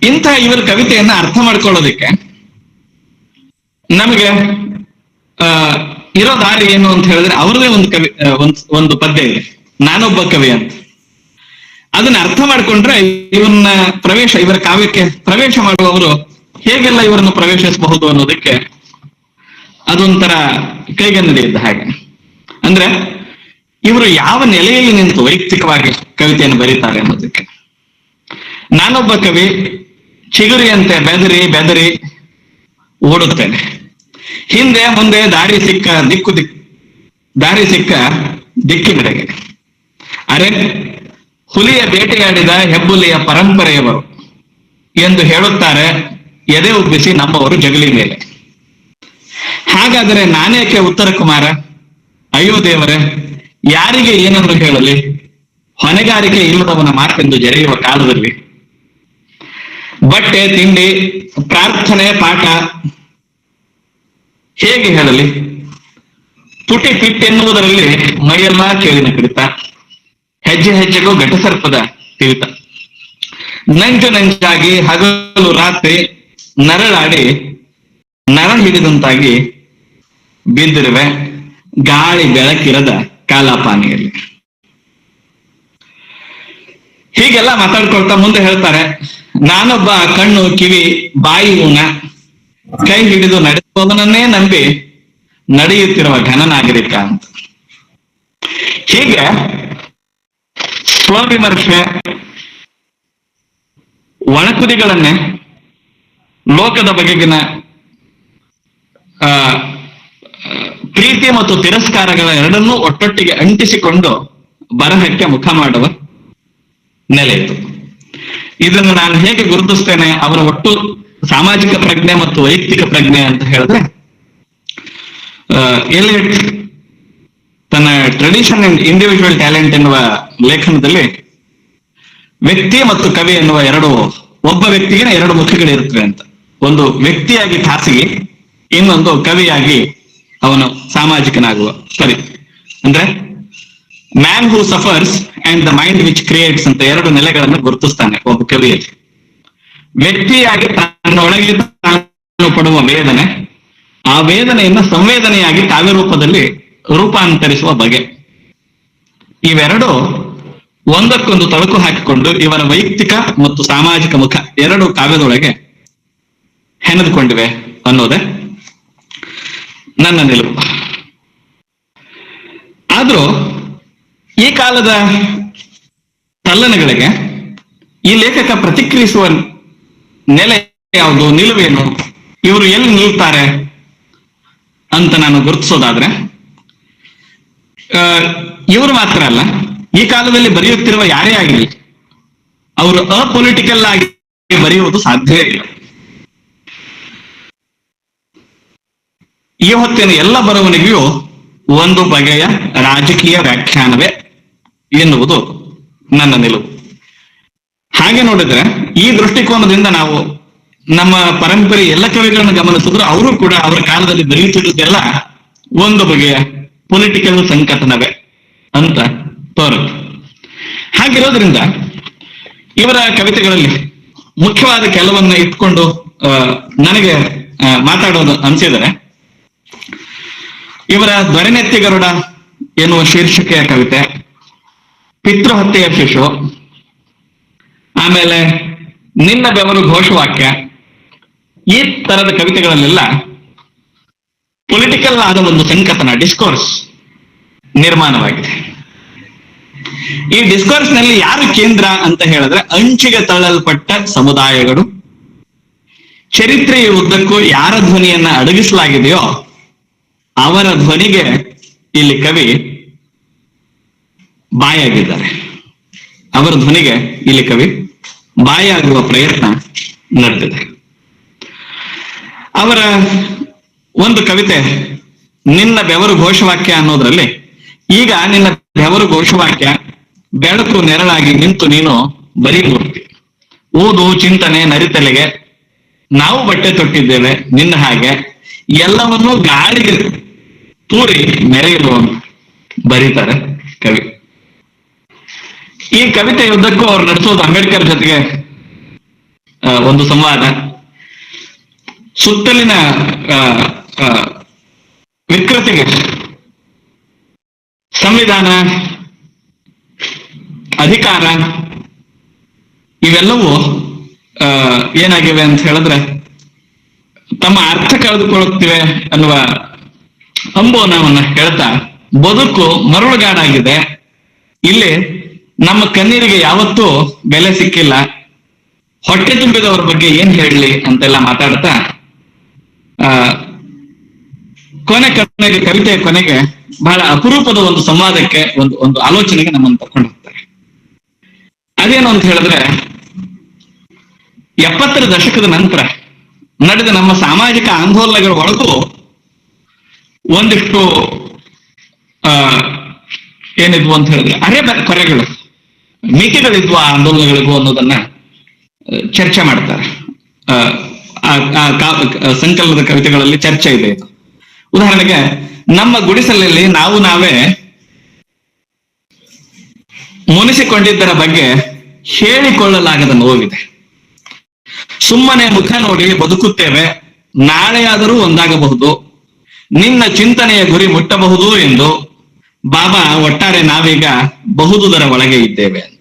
ಇಂಥ ಇವರ ಕವಿತೆಯನ್ನ ಅರ್ಥ ಮಾಡ್ಕೊಳ್ಳೋದಿಕ್ಕೆ ನಮಗೆ ಇರೋ ದಾರಿ ಏನು ಅಂತ ಹೇಳಿದ್ರೆ, ಅವರದೇ ಒಂದು ಕವಿ ಒಂದು ಪದ್ಯ ಇದೆ, ನಾನೊಬ್ಬ ಕವಿ ಅಂತ. ಅದನ್ನ ಅರ್ಥ ಮಾಡ್ಕೊಂಡ್ರೆ ಇವರ ಕಾವ್ಯಕ್ಕೆ ಪ್ರವೇಶ ಮಾಡುವವರು ಹೇಗೆಲ್ಲ ಇವರನ್ನು ಪ್ರವೇಶಿಸಬಹುದು ಅನ್ನೋದಕ್ಕೆ ಅದೊಂಥರ ಕೈಗನ್ನಡಿ ಇದ್ದ ಹಾಗೆ. ಅಂದ್ರೆ ಇವರು ಯಾವ ನೆಲೆಯಲ್ಲಿ ನಿಂತು ವೈಯಕ್ತಿಕವಾಗಿ ಕವಿತೆಯನ್ನು ಬರೀತಾರೆ ಅನ್ನೋದಕ್ಕೆ. ನಾನೊಬ್ಬ ಕವಿ ಚಿಗುರಿಯಂತೆ ಬೆದರಿ ಓಡುತ್ತೇನೆ, ಹಿಂದೆ ಮುಂದೆ ದಾರಿ ಸಿಕ್ಕ ದಿಕ್ಕಿನೆಡೆಗೆ. ಅರೆ, ಹುಲಿಯ ಬೇಟೆಯಾಡಿದ ಹೆಬ್ಬುಲಿಯ ಪರಂಪರೆಯವರು ಎಂದು ಹೇಳುತ್ತಾರೆ ಎದೆ ಉಬ್ಬಿಸಿ ನಮ್ಮವರು ಜಗಲಿ ಮೇಲೆ. ಹಾಗಾದರೆ ನಾನೇಕೆ ಉತ್ತರ ಕುಮಾರ? ಅಯ್ಯೋ ದೇವರೇ, ಯಾರಿಗೆ ಏನೆಂದು ಹೇಳಲಿ? ಹೊಣೆಗಾರಿಕೆ ಇಲ್ಲದವನ ಮಾತೆಂದು ಜರೆಯುವ ಕಾಲದಲ್ಲಿ ಬಟ್ಟೆ, ತಿಂಡಿ, ಪ್ರಾರ್ಥನೆ, ಪಾಠ ಹೇಗೆ ಹೇಳಲಿ? ತುಟಿ ಪಿಟ್ಟೆನ್ನುವುದರಲ್ಲಿ ಮೈಯೆಲ್ಲ ಕೇಳಿನ ಕಡಿತ, ಹೆಜ್ಜೆ ಹೆಜ್ಜೆಗೂ ಘಟಸರ್ಪದ ತಿವಿತ, ನಂಜಾಗಿ ಹಗಲು ರಾತ್ರಿ ನರಳಾಡಿ ನರ ಹಿಡಿದಂತಾಗಿ ಬಿದ್ದಿರುವೆ ಗಾಳಿ ಬೆಳಕಿರದ ಕಾಲಾಪಾನಿಯಲ್ಲಿ. ಹೀಗೆಲ್ಲ ಮಾತಾಡ್ಕೊಳ್ತಾ ಮುಂದೆ ಹೇಳ್ತಾರೆ, ನಾನೊಬ್ಬ ಕಣ್ಣು, ಕಿವಿ, ಬಾಯಿ ಊನ, ಕೈ ಹಿಡಿದು ನಡೆಸುವವನನ್ನೇ ನಂಬಿ ನಡೆಯುತ್ತಿರುವ ಘನ ನಾಗರಿಕ ಅಂತ. ಹೀಗೆ ಸ್ವವಿಮರ್ಶೆ, ಒಳಕುದಿಗಳನ್ನೇ ಲೋಕದ ಬಗೆಗಿನ ಪ್ರೀತಿ ಮತ್ತು ತಿರಸ್ಕಾರಗಳ ಎರಡನ್ನೂ ಒಟ್ಟೊಟ್ಟಿಗೆ ಅಂಟಿಸಿಕೊಂಡು ಬರಹಕ್ಕೆ ಮುಖ ಮಾಡುವ ನೆಲೆ ಇತ್ತು. ಇದನ್ನು ನಾನು ಹೇಗೆ ಗುರುತಿಸ್ತೇನೆ ಅವರ ಒಟ್ಟು ಸಾಮಾಜಿಕ ಪ್ರಜ್ಞೆ ಮತ್ತು ವೈಯಕ್ತಿಕ ಪ್ರಜ್ಞೆ ಅಂತ ಹೇಳಿದ್ರೆ, ಎಲಿಯಟ್ ತನ್ನ ಟ್ರೆಡಿಷನ್ ಅಂಡ್ ಇಂಡಿವಿಜುವಲ್ ಟ್ಯಾಲೆಂಟ್ ಎನ್ನುವ ಲೇಖನದಲ್ಲಿ ವ್ಯಕ್ತಿ ಮತ್ತು ಕವಿ ಎನ್ನುವ ಒಬ್ಬ ವ್ಯಕ್ತಿಗೆ ಎರಡು ಮುಖಗಳಿರುತ್ತವೆ ಅಂತ. ಒಂದು ವ್ಯಕ್ತಿಯಾಗಿ ಖಾಸಗಿ, ಇನ್ನೊಂದು ಕವಿಯಾಗಿ ಅವನು ಸಾಮಾಜಿಕನಾಗುವ ಪರಿ. ಅಂದ್ರೆ man who suffers and the mind which creates ಅಂತ ಎರಡು ನೆಲೆಗಳನ್ನು ಗುರುತಿಸ್ತಾನೆ ಒಬ್ಬ ಕವಿಯಲ್ಲಿ. ವ್ಯಕ್ತಿಯಾಗಿ ತನ್ನೊಳಗೆ ತಾನು ಪಡುವ ವೇದನೆ, ಆ ವೇದನೆಯನ್ನ ಸಂವೇದನೆಯಾಗಿ ಕಾವ್ಯ ರೂಪದಲ್ಲಿ ರೂಪಾಂತರಿಸುವ ಬಗೆ, ಇವೆರಡು ಒಂದಕ್ಕೊಂದು ತಳಕು ಹಾಕಿಕೊಂಡು ಇವರ ವೈಯಕ್ತಿಕ ಮತ್ತು ಸಾಮಾಜಿಕ ಮುಖ ಎರಡು ಕಾವ್ಯದೊಳಗೆ ಹೆಣೆದುಕೊಂಡಿವೆ ಅನ್ನೋದೇ ನನ್ನ ನಿಲುವು. ಆದ್ರೂ ಈ ಕಾಲದ ತಲ್ಲಣಗಳಿಗೆ ಈ ಲೇಖಕ ಪ್ರತಿಕ್ರಿಯಿಸುವ ನೆಲೆ ಯಾವುದು, ನಿಲುವೇನು, ಇವರು ಎಲ್ಲಿ ನಿಲ್ತಾರೆ ಅಂತ ನಾನು ಗುರುತಿಸೋದಾದ್ರೆ, ಇವರು ಮಾತ್ರ ಅಲ್ಲ, ಈ ಕಾಲದಲ್ಲಿ ಬರೆಯುತ್ತಿರುವ ಯಾರೇ ಆಗಲಿ ಅವರು ಅಪೊಲಿಟಿಕಲ್ ಆಗಿ ಬರೆಯುವುದು ಸಾಧ್ಯವೇ ಇಲ್ಲ. ಈ ಹೊತ್ತಿನ ಎಲ್ಲ ಬರವಣಿಗೆಯೂ ಒಂದು ಬಗೆಯ ರಾಜಕೀಯ ವ್ಯಾಖ್ಯಾನವೇ ಎನ್ನುವುದು ನನ್ನ ನಿಲುವು. ಹಾಗೆ ನೋಡಿದ್ರೆ ಈ ದೃಷ್ಟಿಕೋನದಿಂದ ನಾವು ನಮ್ಮ ಪರಂಪರೆ ಎಲ್ಲ ಕವಿಗಳನ್ನು ಗಮನಿಸಿದ್ರು ಅವರು ಕೂಡ ಅವರ ಕಾಲದಲ್ಲಿ ಬರೆಯುತ್ತಿರುವುದೆಲ್ಲ ಒಂದು ಬಗೆಯ ಪೊಲಿಟಿಕಲ್ ಸಂಕಟನವೇ ಅಂತ ತೋರುತ್ತೆ. ಹಾಗಿರೋದ್ರಿಂದ ಇವರ ಕವಿತೆಗಳಲ್ಲಿ ಮುಖ್ಯವಾದ ಕೆಲವನ್ನ ಇಟ್ಕೊಂಡು ನನಗೆ ಮಾತಾಡೋದು ಅನ್ಸಿದರೆ, ಇವರ ದೊರೆನೆತ್ತಿ ಗರುಡ ಎನ್ನುವ ಶೀರ್ಷಿಕೆಯ ಕವಿತೆ, ಪಿತೃಹತ್ಯೆಯ ಶಿಶು, ಆಮೇಲೆ ನಿನ್ನ ಬೆವರು ಘೋಷವಾಕ್ಯ, ಈ ತರದ ಕವಿತೆಗಳಲ್ಲೆಲ್ಲ ಪೊಲಿಟಿಕಲ್ ಆದ ಒಂದು ಸಂಕಥನ, ಡಿಸ್ಕೋರ್ಸ್ ನಿರ್ಮಾಣವಾಗಿದೆ. ಈ ಡಿಸ್ಕೋರ್ಸ್ ನಲ್ಲಿ ಯಾರು ಕೇಂದ್ರ ಅಂತ ಹೇಳಿದ್ರೆ, ಅಂಚಿಗೆ ತಳ್ಳಲ್ಪಟ್ಟ ಸಮುದಾಯಗಳು, ಚರಿತ್ರೆಯ ಉದ್ದಕ್ಕೂ ಯಾರ ಧ್ವನಿಯನ್ನ ಅಡಗಿಸಲಾಗಿದೆಯೋ ಅವರ ಧ್ವನಿಗೆ ಇಲ್ಲಿ ಕವಿ ಬಾಯಾಗಿದ್ದಾರೆ. ಅವರ ಧ್ವನಿಗೆ ಇಲ್ಲಿ ಕವಿ ಬಾಯಾಗುವ ಪ್ರಯತ್ನ ನಡೆದಿದೆ. ಅವರ ಒಂದು ಕವಿತೆ ನಿನ್ನ ಬೆವರು ಘೋಷವಾಕ್ಯ ಅನ್ನೋದ್ರಲ್ಲಿ, ಈಗ ನಿನ್ನ ಬೆವರು ಘೋಷವಾಕ್ಯ ಬೆಳಕು ನೆರಳಾಗಿ ನಿಂತು ನೀನು ಬರೀ ಹೋಗ್ತಿ, ಓದು ಚಿಂತನೆ ನರಿತಲೆಗೆ ನಾವು ಬಟ್ಟೆ ತೊಟ್ಟಿದ್ದೇವೆ ನಿನ್ನ ಹಾಗೆ, ಎಲ್ಲವನ್ನೂ ಗಾಳಿಗೆ ತೂರಿ ಮೆರೆಯುವ ಬರೀತಾರೆ ಕವಿ. ಈ ಕವಿತೆಯುದ್ದಕ್ಕೂ ಅವ್ರು ನಡೆಸೋದು ಅಂಬೇಡ್ಕರ್ ಜೊತೆಗೆ ಒಂದು ಸಂವಾದ, ಸುತ್ತಲಿನ ವಿಕೃತಿಗೆ ಸಂವಿಧಾನ, ಅಧಿಕಾರ ಇವೆಲ್ಲವೂ ಏನಾಗಿವೆ ಅಂತ ಹೇಳಿದ್ರೆ ತಮ್ಮ ಅರ್ಥ ಕಳೆದುಕೊಳ್ಳುತ್ತಿವೆ ಅನ್ನುವ ಅಂಬೋನವನ್ನ ಹೇಳ್ತಾ, ಬದುಕು ಮರಳುಗಾಡಾಗಿದೆ, ಇಲ್ಲಿ ನಮ್ಮ ಕಣ್ಣೀರಿಗೆ ಯಾವತ್ತೂ ಬೆಲೆ ಸಿಕ್ಕಿಲ್ಲ, ಹೊಟ್ಟೆ ತುಂಬಿದವರ ಬಗ್ಗೆ ಏನ್ ಹೇಳಲಿ ಅಂತೆಲ್ಲ ಮಾತಾಡ್ತಾ ಕೊನೆಗೆ ಕವಿತೆಯ ಕೊನೆಗೆ ಬಹಳ ಅಪರೂಪದ ಒಂದು ಸಂವಾದಕ್ಕೆ, ಒಂದು ಆಲೋಚನೆಗೆ ನಮ್ಮನ್ನು ತಕೊಂಡು ಹೋಗ್ತಾರೆ. ಅದೇನು ಅಂತ ಹೇಳಿದ್ರೆ, 70ರ ದಶಕದ ನಂತರ ನಡೆದ ನಮ್ಮ ಸಾಮಾಜಿಕ ಆಂದೋಲನಗಳ ಒಳಗೂ ಒಂದಿಷ್ಟು ಏನಿದ್ವು ಅಂತ ಹೇಳಿದ್ರೆ ಕೊರೆಗಳು, ಮಿತಿಗಳಿದ್ವು ಆ ಆಂದೋಲನಗಳಿಗೂ ಅನ್ನೋದನ್ನ ಚರ್ಚೆ ಮಾಡ್ತಾರೆ. ಸಂಕಲನದ ಕವಿತೆಗಳಲ್ಲಿ ಚರ್ಚೆ ಇದೆ ಇದು. ಉದಾಹರಣೆಗೆ, ನಮ್ಮ ಗುಡಿಸಲಲ್ಲಿ ನಾವೇ ಮುನಿಸಿಕೊಂಡಿದ್ದರ ಬಗ್ಗೆ ಹೇಳಿಕೊಳ್ಳಲಾಗದ ನೋವಿದೆ. ಸುಮ್ಮನೆ ಮುಖ ನೋಡಿ ಬದುಕುತ್ತೇವೆ, ನಾಳೆಯಾದರೂ ಒಂದಾಗಬಹುದು, ನಿನ್ನ ಚಿಂತನೆಯ ಗುರಿ ಮುಟ್ಟಬಹುದು ಎಂದು ಬಾಬಾ, ಒಟ್ಟಾರೆ ನಾವೀಗ ಬಹುದುದರ ಒಳಗೆ ಇದ್ದೇವೆ ಅಂತ.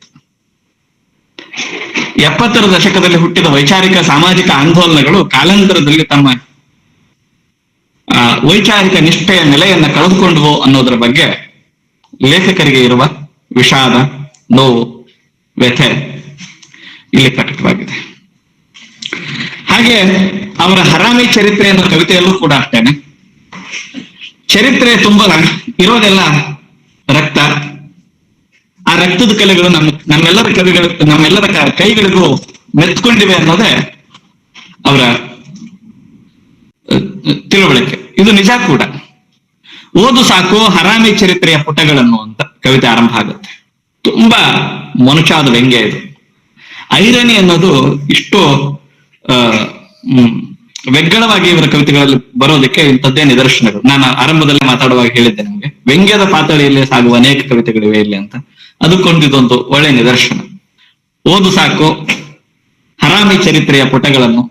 70ರ ದಶಕದಲ್ಲಿ ಹುಟ್ಟಿದ ವೈಚಾರಿಕ ಸಾಮಾಜಿಕ ಆಂದೋಲನಗಳು ಕಾಲಾಂತರದಲ್ಲಿ ತಮ್ಮ ವೈಚಾರಿಕ ನಿಷ್ಠೆಯ ನೆಲೆಯನ್ನ ಕಳೆದುಕೊಂಡವು ಅನ್ನೋದರ ಬಗ್ಗೆ ಲೇಖಕರಿಗೆ ಇರುವ ವಿಷಾದ, ನೋವು, ವ್ಯಥೆ ಇಲ್ಲಿ ಪ್ರಕಟವಾಗಿದೆ. ಹಾಗೆ ಅವರ ಹರಾಮಿ ಚರಿತ್ರೆ ಅನ್ನೋ ಕವಿತೆಯಲ್ಲೂ ಕೂಡ ಅಷ್ಟೇನೆ. ಚರಿತ್ರೆ ತುಂಬ ಇರೋದೆಲ್ಲ ರಕ್ತ. ಆ ರಕ್ತದ ಕಲೆಗಳು ನಮ್ಮೆಲ್ಲರ ಕೈಗಳಿಗೂ ಮೆತ್ಕೊಂಡಿವೆ ಅನ್ನೋದೇ ಅವರ ತಿಳುವಳಿಕೆ. ಇದು ನಿಜ ಕೂಡ. ಓದು ಸಾಕು ಹರಾಮಿ ಚರಿತ್ರೆಯ ಪುಟಗಳನ್ನು ಅಂತ ಕವಿತೆ ಆರಂಭ ಆಗುತ್ತೆ. ತುಂಬಾ ಮನುಷ್ಯಾದ ವ್ಯಂಗ್ಯ ಇದು. ಐರನಿ ಅನ್ನೋದು ಇಷ್ಟು ವ್ಯಗ್ಗಳವಾಗಿ ಇವರ ಕವಿತೆಗಳಲ್ಲಿ ಬರೋದಕ್ಕೆ ಇಂಥದ್ದೇ ನಿದರ್ಶನಗಳು. ನಾನು ಆರಂಭದಲ್ಲೇ ಮಾತಾಡುವಾಗ ಹೇಳಿದ್ದೆ ನಿಮ್ಗೆ, ವ್ಯಂಗ್ಯದ ಪಾತಳಿಯಲ್ಲಿ ಸಾಗುವ ಅನೇಕ ಕವಿತೆಗಳಿವೆ ಇಲ್ಲಿ ಅಂತ. ಅದಕ್ಕೊಂದಿದೊಂದು ಒಳ್ಳೆ ನಿದರ್ಶನ. ಓದು ಸಾಕು ಹರಾಮಿ ಚರಿತ್ರೆಯ ಪುಟಗಳನ್ನು.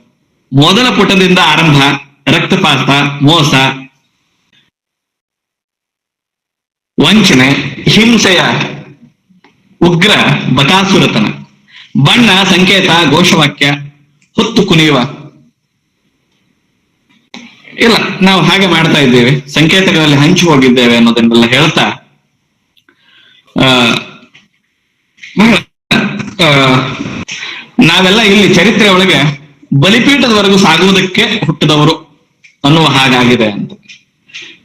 ಮೊದಲ ಪುಟದಿಂದ ಆರಂಭ. ರಕ್ತಪಾತ, ಮೋಸ, ವಂಚನೆ, ಹಿಂಸೆಯ ಉಗ್ರ ಬಕಾಸುರತನ, ಬಣ್ಣ, ಸಂಕೇತ, ಘೋಷವಾಕ್ಯ, ಹೊತ್ತು ಕುಣಿಯುವ. ಇಲ್ಲ, ನಾವು ಹಾಗೆ ಮಾಡ್ತಾ ಇದ್ದೇವೆ, ಸಂಕೇತಗಳಲ್ಲಿ ಹಂಚಿ ಹೋಗಿದ್ದೇವೆ ಅನ್ನೋದನ್ನೆಲ್ಲ ಹೇಳ್ತಾ ನಾವೆಲ್ಲ ಇಲ್ಲಿ ಚರಿತ್ರೆ ಒಳಗೆ ಬಲಿಪೀಠದವರೆಗೂ ಸಾಗುವುದಕ್ಕೆ ಹುಟ್ಟಿದವರು ಅನ್ನುವ ಹಾಗಾಗಿದೆ ಅಂತ.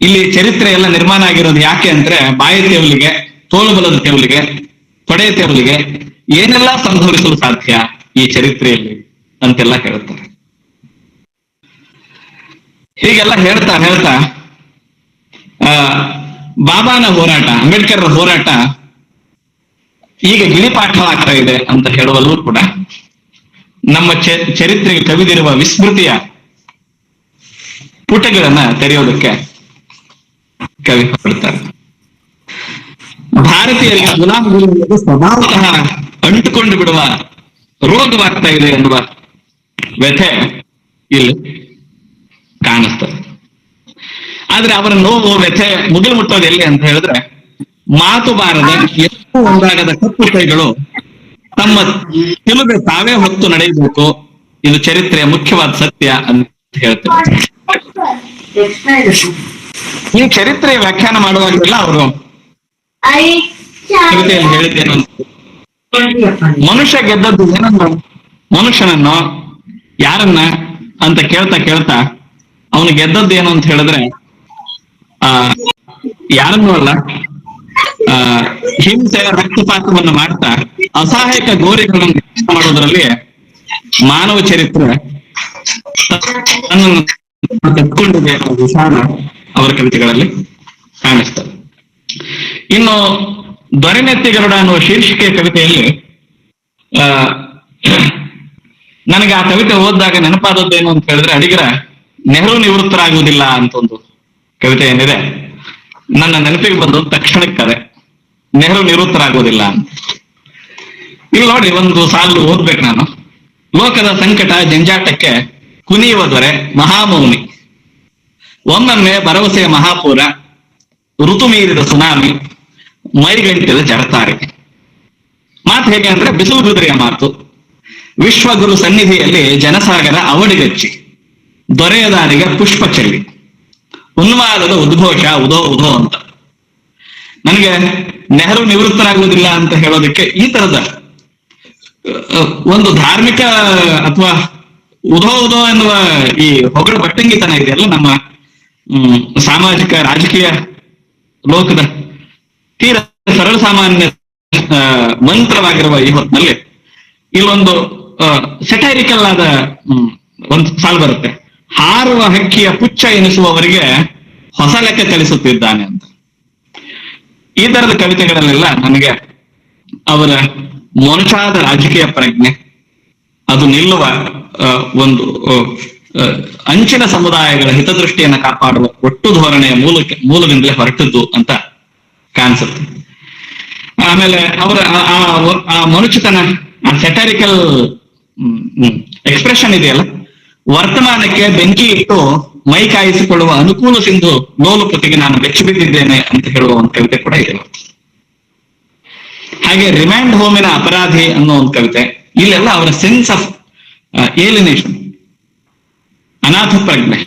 ಇಲ್ಲಿ ಚರಿತ್ರೆ ಎಲ್ಲ ನಿರ್ಮಾಣ ಆಗಿರೋದು ಯಾಕೆ ಅಂದ್ರೆ ಬಾಯಿ ತೆವಲಿಗೆ, ತೋಳುಬಲದ ತೆವಲಿಗೆ, ತೊಡೆ ತೆವಲಿಗೆ ಏನೆಲ್ಲ ಸಂಭವಿಸಲು ಸಾಧ್ಯ ಈ ಚರಿತ್ರೆಯಲ್ಲಿ ಅಂತೆಲ್ಲ ಹೇಳ್ತಾರೆ. ಹೀಗೆಲ್ಲ ಹೇಳ್ತಾ ಬಾಬಾನ ಹೋರಾಟ, ಅಂಬೇಡ್ಕರ್ ಹೋರಾಟ ಈಗ ಗಿಳಿಪಾಠವಾಗ್ತಾ ಇದೆ ಅಂತ ಹೇಳುವಲ್ಲೂ ಕೂಡ ನಮ್ಮ ಚರಿತ್ರೆಗೆ ಕವಿದಿರುವ ವಿಸ್ಮೃತಿಯ ಪುಟಗಳನ್ನ ತೆರೆಯೋದಕ್ಕೆ ಕವಿ ಹೊರಡ್ತಾರೆ. ಭಾರತೀಯರಿಗೆ ಗುಲಾಮಗಿರಿ ಸ್ವಭಾವತಃ ಅಂಟುಕೊಂಡು ಬಿಡುವ ರೋಗವಾಗ್ತಾ ಇದೆ ಎನ್ನುವ ವ್ಯಥೆ ಇಲ್ಲಿ ಕಾಣಿಸ್ತದೆ. ಆದ್ರೆ ಅವರ ನೋವು, ವ್ಯಥೆ ಮುಗಿಲು ಮುಟ್ಟೋದು ಎಲ್ಲಿ ಅಂತ ಹೇಳಿದ್ರೆ, ಮಾತು ಬಾರದ ಎಷ್ಟು ಒಂದಾಗದ ಕಪ್ಪು ಕೈಗಳು ತಮ್ಮ ತಿಳಿದೆ ತಾವೇ ಹೊತ್ತು ನಡೆಯಬೇಕು. ಇದು ಚರಿತ್ರೆಯ ಮುಖ್ಯವಾದ ಸತ್ಯ ಅಂತ ಹೇಳ್ತಾರೆ. ಈ ಚರಿತ್ರೆಯ ವ್ಯಾಖ್ಯಾನ ಮಾಡುವಾಗೆಲ್ಲ ಅವರು ಕವಿತೆಯಲ್ಲಿ ಹೇಳಿದ್ದೇನು, ಮನುಷ್ಯ ಗೆದ್ದದ್ದು ಏನನ್ನು, ಮನುಷ್ಯನನ್ನು, ಯಾರನ್ನ ಅಂತ ಕೇಳ್ತಾ ಅವನು ಗೆದ್ದದ್ದು ಏನು ಅಂತ ಹೇಳಿದ್ರೆ ಯಾರನ್ನೂ ಅಲ್ಲ, ಹಿಂಸೆ, ರಕ್ತಪಾತವನ್ನು ಮಾಡ್ತಾ ಅಸಹಾಯಕ ಗೋರಿಗಳನ್ನು ಮಾಡೋದ್ರಲ್ಲಿ ಮಾನವ ಚರಿತ್ರೆ ತಕ್ಕೊಂಡಿದೆ ಅನ್ನೋ ವಿಚಾರ ಅವರ ಕವಿತೆಗಳಲ್ಲಿ ಕಾಣಿಸ್ತದೆ. ಇನ್ನು ದೊರೆನೆತ್ತಿಗರುಡ ಅನ್ನುವ ಶೀರ್ಷಿಕೆ ಕವಿತೆಯಲ್ಲಿ ನನಗೆ ಆ ಕವಿತೆ ಓದಿದಾಗ ನೆನಪಾದದ್ದೇನು ಅಂತ ಹೇಳಿದ್ರೆ, ಅಡಿಗರ ನೆಹರು ನಿವೃತ್ತರಾಗುವುದಿಲ್ಲ ಅಂತ ಒಂದು ಕವಿತೆ ಏನಿದೆ, ನನ್ನ ನೆನಪಿಗೆ ಬಂದದ್ದು ತಕ್ಷಣಕ್ಕೆ ನೆಹರು ನಿವೃತ್ತರಾಗುವುದಿಲ್ಲ ಅಂತ. ಇಲ್ಲಿ ನೋಡಿ, ಒಂದು ಸಾಲು ಓದ್ಬೇಕು ನಾನು. ಲೋಕದ ಸಂಕಟ ಜಂಜಾಟಕ್ಕೆ ಕುಣಿಯುವ ದೊರೆ ಮಹಾಮೌನಿ, ಒಮ್ಮೊಮ್ಮೆ ಭರವಸೆಯ ಮಹಾಪೂರ, ಋತು ಮೀರಿದ ಸುನಾಮಿ, ಮೈಗಂಟಿದ ಜಡತಾರಿ. ಮಾತು ಹೇಗೆ ಅಂದ್ರೆ ಬಿಸಿಲು ಬಿದಿರೆಯ ಮಾತು. ವಿಶ್ವಗುರು ಸನ್ನಿಧಿಯಲ್ಲಿ ಜನಸಾಗರ ಅವಡಿಗಚ್ಚಿ, ದೊರೆಯ ದಾರಿಗೆ ಪುಷ್ಪ ಚೆಲ್ಲಿ, ಉನ್ಮಾದದ ಉದ್ಘೋಷ ಉದೋ ಉದೋ ಅಂತ. ನನಗೆ ನೆಹರು ನಿವೃತ್ತರಾಗುವುದಿಲ್ಲ ಅಂತ ಹೇಳೋದಕ್ಕೆ ಈ ತರದ ಒಂದು ಧಾರ್ಮಿಕ ಅಥವಾ ಉದೋ ಉದೋ ಎನ್ನುವ ಈ ಹೊಗಳು ಬಟ್ಟಂಗಿತನ ಇದೆಯಲ್ಲ ನಮ್ಮ ಸಾಮಾಜಿಕ ರಾಜಕೀಯ ಲೋಕದ ತೀರ ಸರಳ ಸಾಮಾನ್ಯ ಮಂತ್ರವಾಗಿರುವ ಈ ಹೊತ್ತಿನಲ್ಲಿ ಇಲ್ಲೊಂದು ಸೆಟೈರಿಕಲ್ ಆದ ಒಂದು ಸಾಲು ಬರುತ್ತೆ. ಹಾರುವ ಹಕ್ಕಿಯ ಪುಚ್ಚ ಎನಿಸುವವರಿಗೆ ಹೊಸ ಲೆಕ್ಕ ಕಲಿಸುತ್ತಿದ್ದಾನೆ ಅಂತ. ಈ ತರದ ಕವಿತೆಗಳಲ್ಲೆಲ್ಲ ನನಗೆ ಅವರ ಮೊನಚಾದ ರಾಜಕೀಯ ಪ್ರಜ್ಞೆ, ಅದು ನಿಲ್ಲುವ ಒಂದು ಅಂಚಿನ ಸಮುದಾಯಗಳ ಹಿತದೃಷ್ಟಿಯನ್ನು ಕಾಪಾಡುವ ಒಟ್ಟು ಧೋರಣೆಯ ಮೂಲದಿಂದಲೇ ಹೊರಟದ್ದು ಅಂತ ಕಾಣಿಸುತ್ತೆ. ಆಮೇಲೆ ಅವರ ಆ ಮನುಷ್ಯತನ, ಆ ಸೆಟರಿಕಲ್ ಎಕ್ಸ್ಪ್ರೆಷನ್ ಇದೆಯಲ್ಲ, ವರ್ತಮಾನಕ್ಕೆ ಬೆಂಕಿ ಇಟ್ಟು ಮೈ ಕಾಯಿಸಿಕೊಳ್ಳುವ ಅನುಕೂಲ ಸಿಂಧು ಲೋಲುಪತಿಗೆ ನಾನು ಬೆಚ್ಚಿ ಬಿದ್ದಿದ್ದೇನೆ ಅಂತ ಹೇಳುವ ಒಂದು ಕವಿತೆ ಕೂಡ ಇದೆ. ಹಾಗೆ ರಿಮ್ಯಾಂಡ್ ಹೋಮಿನ ಅಪರಾಧಿ ಅನ್ನೋ ಒಂದು ಕವಿತೆ. ಇಲ್ಲೆಲ್ಲ ಅವರ ಸೆನ್ಸ್ ಆಫ್ ಏಲಿನೇಷನ್, ಅನಾಥ ಪ್ರಜ್ಞೆ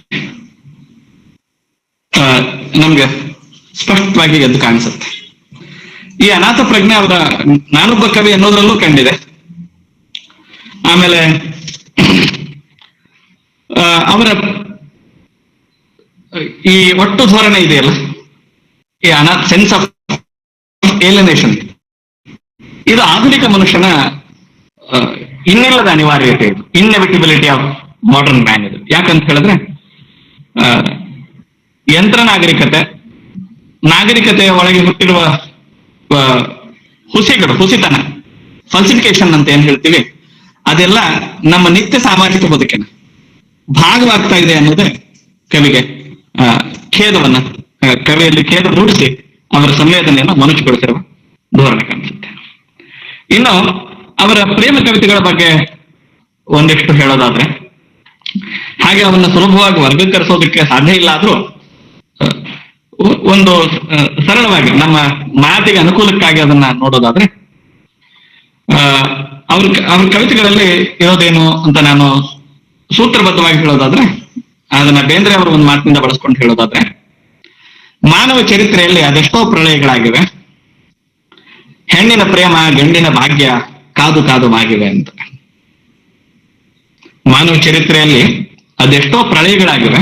ನಮ್ಗೆ ಸ್ಪಷ್ಟವಾಗಿ ಎದ್ದು ಕಾಣಿಸುತ್ತೆ. ಈ ಅನಾಥ ಪ್ರಜ್ಞೆ ಅವರ ನಾನೊಬ್ಬ ಕವಿ ಅನ್ನೋದ್ರಲ್ಲೂ ಕಂಡಿದೆ. ಆಮೇಲೆ ಅವರ ಈ ಒಟ್ಟು ಧೋರಣೆ ಇದೆಯಲ್ಲ, ಈ ಸೆನ್ಸ್ ಆಫ್ ಏಲಿನೇಷನ್, ಇದು ಆಧುನಿಕ ಮನುಷ್ಯನ ಇನ್ನಿಲ್ಲದ ಅನಿವಾರ್ಯತೆ. ಇದು ಇನ್ಎವಿಟಬಿಲಿಟಿ ಆಫ್ ಮಾಡರ್ನ್ ಮ್ಯಾನ್. ಇದು ಯಾಕಂತ ಹೇಳಿದ್ರೆ ಯಂತ್ರ ನಾಗರಿಕತೆಯ ಒಳಗೆ ಹುಟ್ಟಿರುವ ಹುಸಿತನ, ಫಲ್ಸಿಫಿಕೇಶನ್ ಅಂತ ಏನ್ ಹೇಳ್ತೀವಿ, ಅದೆಲ್ಲ ನಮ್ಮ ನಿತ್ಯ ಸಾಮಾಜಿಕ ಬದುಕಿನ ಭಾಗವಾಗ್ತಾ ಇದೆ ಅನ್ನೋದೇ ಕವಿಗೆ ಖೇದವನ್ನ, ಕವಿಯಲ್ಲಿ ಖೇದ ಮೂಡಿಸಿ ಅವರ ಸಂವೇದನೆಯನ್ನು ಮನುಷ್ಯಗೊಳಿಸಿರುವ ಧೋರಣೆ ಕಾಣಿಸುತ್ತೆ. ಇನ್ನು ಅವರ ಪ್ರೇಮ ಕವಿತೆಗಳ ಬಗ್ಗೆ ಒಂದಿಷ್ಟು ಹೇಳೋದಾದ್ರೆ, ಹಾಗೆ ಅವನ್ನ ಸುಲಭವಾಗಿ ವರ್ಗೀಕರಿಸೋದಕ್ಕೆ ಸಾಧ್ಯ ಇಲ್ಲ ಆದ್ರೂ ಒಂದು ಸರಳವಾಗಿ ನಮ್ಮ ಮಾತಿಗೆ ಅನುಕೂಲಕ್ಕಾಗಿ ಅದನ್ನ ನೋಡೋದಾದ್ರೆ, ಅವ್ರ ಕವಿತೆಗಳಲ್ಲಿ ಇರೋದೇನು ಅಂತ ನಾನು ಸೂತ್ರಬದ್ಧವಾಗಿ ಹೇಳೋದಾದ್ರೆ, ಅದನ್ನ ಬೇಂದ್ರೆ ಅವರು ಒಂದು ಮಾತಿನಿಂದ ಬಳಸ್ಕೊಂಡು ಹೇಳೋದಾದ್ರೆ, ಮಾನವ ಚರಿತ್ರೆಯಲ್ಲಿ ಅದೆಷ್ಟೋ ಪ್ರಳಯಗಳಾಗಿವೆ, ಹೆಣ್ಣಿನ ಪ್ರೇಮ ಗಂಡಿನ ಭಾಗ್ಯ ಕಾದು ಕಾದು ಮಾಗಿವೆ ಅಂತ. ಮಾನವ ಚರಿತ್ರೆಯಲ್ಲಿ ಅದೆಷ್ಟೋ ಪ್ರಳಯಗಳಾಗಿವೆ,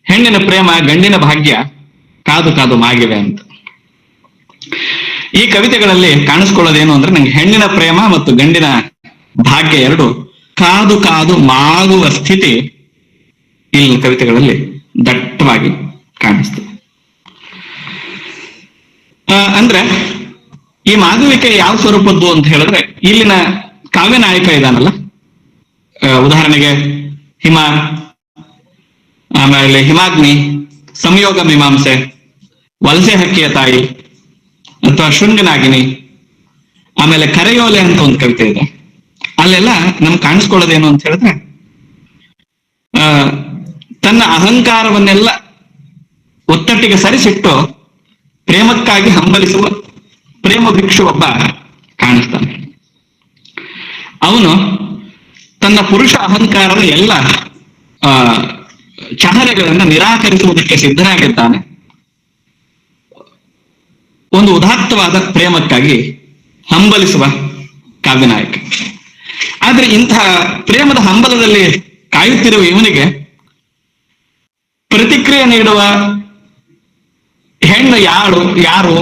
ಹೆಣ್ಣಿನ ಪ್ರೇಮ ಗಂಡಿನ ಭಾಗ್ಯ ಕಾದು ಕಾದು ಮಾಗಿವೆ ಅಂತ. ಈ ಕವಿತೆಗಳಲ್ಲಿ ಕಾಣಿಸ್ಕೊಳ್ಳೋದೇನು ಅಂದ್ರೆ, ನಂಗೆ ಹೆಣ್ಣಿನ ಪ್ರೇಮ ಮತ್ತು ಗಂಡಿನ ಭಾಗ್ಯ ಎರಡು ಕಾದು ಕಾದು ಮಾಗುವ ಸ್ಥಿತಿ ಇಲ್ಲಿ ಕವಿತೆಗಳಲ್ಲಿ ದಟ್ಟವಾಗಿ ಕಾಣಿಸ್ತದೆ. ಅಂದ್ರೆ ಈ ಮಾಗುವಿಕೆ ಯಾವ ಸ್ವರೂಪದ್ದು ಅಂತ ಹೇಳಿದ್ರೆ, ಇಲ್ಲಿನ ಕಾವ್ಯ ನಾಯಕ ಇದಾನಲ್ಲ, ಉದಾಹರಣೆಗೆ ಹಿಮ, ಆಮೇಲೆ ಹಿಮಾಗ್ನಿ, ಸಂಯೋಗ ಮೀಮಾಂಸೆ, ವಲಸೆ ಹಕ್ಕಿಯ ತಾಯಿ ಅಥವಾ ಶೃಂಗನಾಗಿನಿ, ಆಮೇಲೆ ಕರೆಯೋಲೆ ಅಂತ ಒಂದು ಕವಿತೆ ಇದೆ. ಅಲ್ಲೆಲ್ಲ ನಮ್ಗೆ ಕಾಣಿಸ್ಕೊಳ್ಳೋದೇನು ಅಂತ ಹೇಳಿದ್ರೆ, ತನ್ನ ಅಹಂಕಾರವನ್ನೆಲ್ಲ ಒತ್ತಟ್ಟಿಗೆ ಸರಿಸಿಟ್ಟು ಪ್ರೇಮಕ್ಕಾಗಿ ಹಂಬಲಿಸುವ ಪ್ರೇಮ ಭಿಕ್ಷು ಒಬ್ಬ ಕಾಣಿಸ್ತಾನೆ. ಅವನು ತನ್ನ ಪುರುಷ ಅಹಂಕಾರದ ಎಲ್ಲ ಚಹರೆಗಳನ್ನ ನಿರಾಕರಿಸುವುದಕ್ಕೆ ಸಿದ್ಧನಾಗಿದ್ದಾನೆ, ಒಂದು ಉದಾತ್ತವಾದ ಪ್ರೇಮಕ್ಕಾಗಿ ಹಂಬಲಿಸುವ ಕಾವ್ಯನಾಯಕ. ಆದ್ರೆ ಇಂತಹ ಪ್ರೇಮದ ಹಂಬಲದಲ್ಲಿ ಕಾಯುತ್ತಿರುವ ಇವನಿಗೆ ಪ್ರತಿಕ್ರಿಯೆ ನೀಡುವ ಹೆಣ್ಣು ಯಾರು,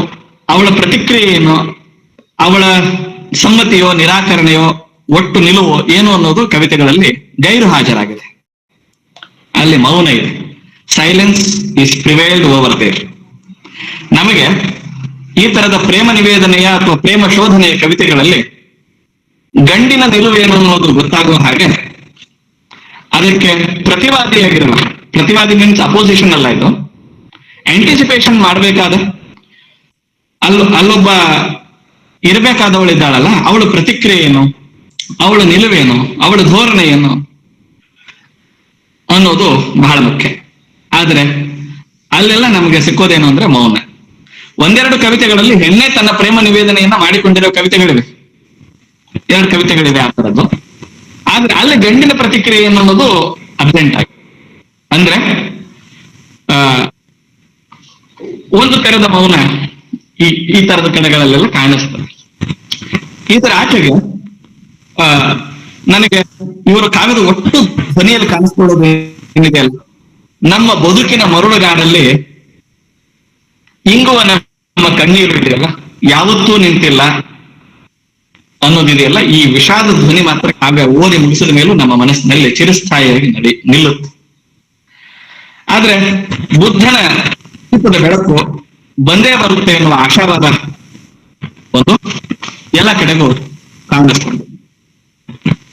ಅವಳ ಪ್ರತಿಕ್ರಿಯೆ ಏನು, ಅವಳ ಸಮ್ಮತಿಯೋ ನಿರಾಕರಣೆಯೋ ಒಟ್ಟು ನಿಲುವು ಏನು ಅನ್ನೋದು ಕವಿತೆಗಳಲ್ಲಿ ಗೈರು ಹಾಜರಾಗಿದೆ. ಅಲ್ಲಿ ಮೌನ ಇದೆ. Silence is prevailed over there. ನಮಗೆ ಈ ತರದ ಪ್ರೇಮ ನಿವೇದನೆಯ ಅಥವಾ ಪ್ರೇಮ ಶೋಧನೆಯ ಕವಿತೆಗಳಲ್ಲಿ ಗಂಡಿನ ನಿಲುವೇನು ಅನ್ನೋದು ಗೊತ್ತಾಗುವ ಹಾಗೆ ಅದಕ್ಕೆ ಪ್ರತಿವಾದಿಯಾಗಿರುವ, ಪ್ರತಿವಾದಿ ಮೀನ್ಸ್ ಅಪೋಸಿಷನ್ ಅಲ್ಲ, ಇದು ಆಂಟಿಸಿಪೇಷನ್ ಮಾಡಬೇಕಾದ ಅಲ್ಲೊಬ್ಬ ಇರಬೇಕಾದವಳಿದ್ದಾಳಲ್ಲ, ಅವಳ ಪ್ರತಿಕ್ರಿಯೆ ಏನು, ಅವಳ ನಿಲುವೇನು, ಅವಳ ಧೋರಣೆ ಏನು ಅನ್ನೋದು ಬಹಳ ಮುಖ್ಯ. ಆದ್ರೆ ಅಲ್ಲೆಲ್ಲ ನಮಗೆ ಸಿಕ್ಕೋದೇನು ಅಂದ್ರೆ ಮೌನ. ಒಂದೆರಡು ಕವಿತೆಗಳಲ್ಲಿ ಹೆಣ್ಣೆ ತನ್ನ ಪ್ರೇಮ ನಿವೇದನೆಯನ್ನ ಮಾಡಿಕೊಂಡಿರೋ ಕವಿತೆಗಳಿವೆ, 2 ಕವಿತೆಗಳಿವೆ ಆ ತರದ್ದು. ಆದ್ರೆ ಅಲ್ಲಿ ಗಂಡಿನ ಪ್ರತಿಕ್ರಿಯೆ ಅನ್ನೋದು ಅಬ್ಸೆಂಟ್ ಆಗಿ, ಅಂದ್ರೆ ಒಂದು ತೆರೆದ ಮೌನ ಈ ತರದ ಕಡೆಗಳಲ್ಲೆಲ್ಲ ಕಾಣಿಸ್ತದೆ. ಈ ತರ ಆಚೆಗೆ ನನಗೆ ಇವರ ಕಾವ್ಯದ ಒಟ್ಟು ಧ್ವನಿಯಲ್ಲಿ ಕಾಣಿಸ್ಕೊಳ್ಳೋದು ಏನಿದೆ ಅಲ್ಲ, ನಮ್ಮ ಬದುಕಿನ ಮರುಳುಗಾಡಲ್ಲಿ ಇಂಗುವ ನಮ್ಮ ಕಣ್ಣೀರು ಇದೆಯಲ್ಲ, ಯಾವತ್ತೂ ನಿಂತಿಲ್ಲ ಅನ್ನೋದಿದೆಯಲ್ಲ, ಈ ವಿಷಾದ ಧ್ವನಿ ಮಾತ್ರ ಕಾವ್ಯ ಓದಿ ಮುಗಿಸಿದ ಮೇಲೂ ನಮ್ಮ ಮನಸ್ಸಿನಲ್ಲಿ ಚಿರಸ್ಥಾಯಿಯಾಗಿ ನಿಲ್ಲುತ್ತೆ. ಆದ್ರೆ ಬುದ್ಧನ ಬೆಳಕು ಬಂದೇ ಬರುತ್ತೆ ಎನ್ನುವ ಆಶಾವಾದ ಒಂದು ಎಲ್ಲ ಕಡೆಗೂ ಕಾಣಿಸ್ಕೊಂಡು,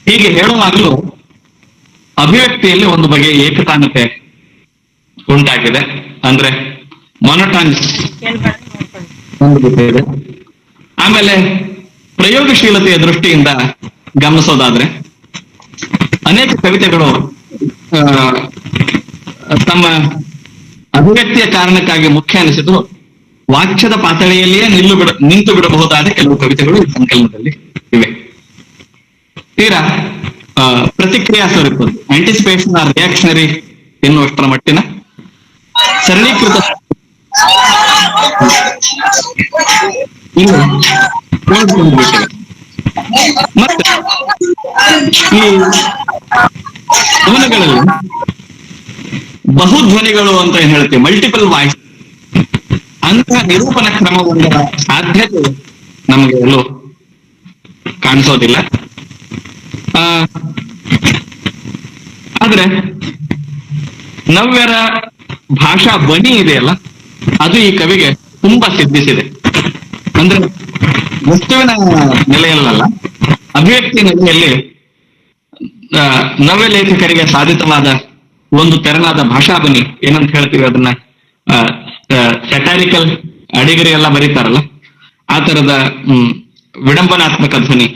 ಹೀಗೆ ಹೇಳುವಾಗಲೂ ಅಭಿವ್ಯಕ್ತಿಯಲ್ಲಿ ಒಂದು ಬಗೆಯ ಏಕತಾನತೆ ಉಂಟಾಗಿದೆ. ಅಂದ್ರೆ ಮೊನೊಟಾನಿಸ್ ಒಂದು ಇದೆ. ಆಮೇಲೆ ಪ್ರಯೋಗಶೀಲತೆಯ ದೃಷ್ಟಿಯಿಂದ ಗಮನಿಸೋದಾದ್ರೆ, ಅನೇಕ ಕವಿತೆಗಳು ತಮ್ಮ ಅಭಿವ್ಯಕ್ತಿಯ ಕಾರಣಕ್ಕಾಗಿ ಮುಖ್ಯ ಅನಿಸಿದ್ರು ವಾಕ್ಯದ ಪಾತಳಿಯಲ್ಲಿಯೇ ನಿಂತು ಬಿಡಬಹುದಾದ ಕೆಲವು ಕವಿತೆಗಳು ಈ ಸಂಕಲನದಲ್ಲಿ ಇವೆ. ತೀರಾ ಪ್ರತಿಕ್ರಿಯಾ ಸ್ವರೂಪ, ಆಂಟಿಸಿಪೇಷನ್ ಆರ್ ರಿಯಾಕ್ಷನರಿ ಎನ್ನುವಷ್ಟರ ಮಟ್ಟಿನ ಸರಳೀಕೃತ ಮತ್ತೆ ಈ ಕವನಗಳಲ್ಲಿ ಬಹುಧ್ವನಿಗಳು ಅಂತ ಏನ್ ಹೇಳ್ತೀವಿ, ಮಲ್ಟಿಪಲ್ ವಾಯ್ಸ್, ಅಂತಹ ನಿರೂಪಣ ಕ್ರಮವೊಂದರ ಸಾಧ್ಯತೆ ನಮಗೆ ಎಲ್ಲೂ ಕಾಣಿಸೋದಿಲ್ಲ. ಆದ್ರೆ ನವ್ಯರ ಭಾಷಾ ಧ್ವನಿ ಇದೆಯಲ್ಲ, ಅದು ಈ ಕವಿಗೆ ತುಂಬಾ ಸಿದ್ಧಿಸಿದೆ. ಅಂದ್ರೆ ವಸ್ತುವಿನ ನೆಲೆಯಲ್ಲ, ಅಭಿವ್ಯಕ್ತಿ ನೆಲೆಯಲ್ಲಿ ನವ್ಯ ಲೇಖಕರಿಗೆ ಸಾಧಿತವಾದ ಒಂದು ತೆರನಾದ ಭಾಷಾ ಧ್ವನಿ ಏನಂತ ಹೇಳ್ತೀವಿ, ಅದನ್ನ ಸೆಟಾರಿಕಲ್ ಅಡಿಗರಿ ಎಲ್ಲ ಬರೀತಾರಲ್ಲ, ಆ ತರದ ವಿಡಂಬನಾತ್ಮಕ ಧ್ವನಿ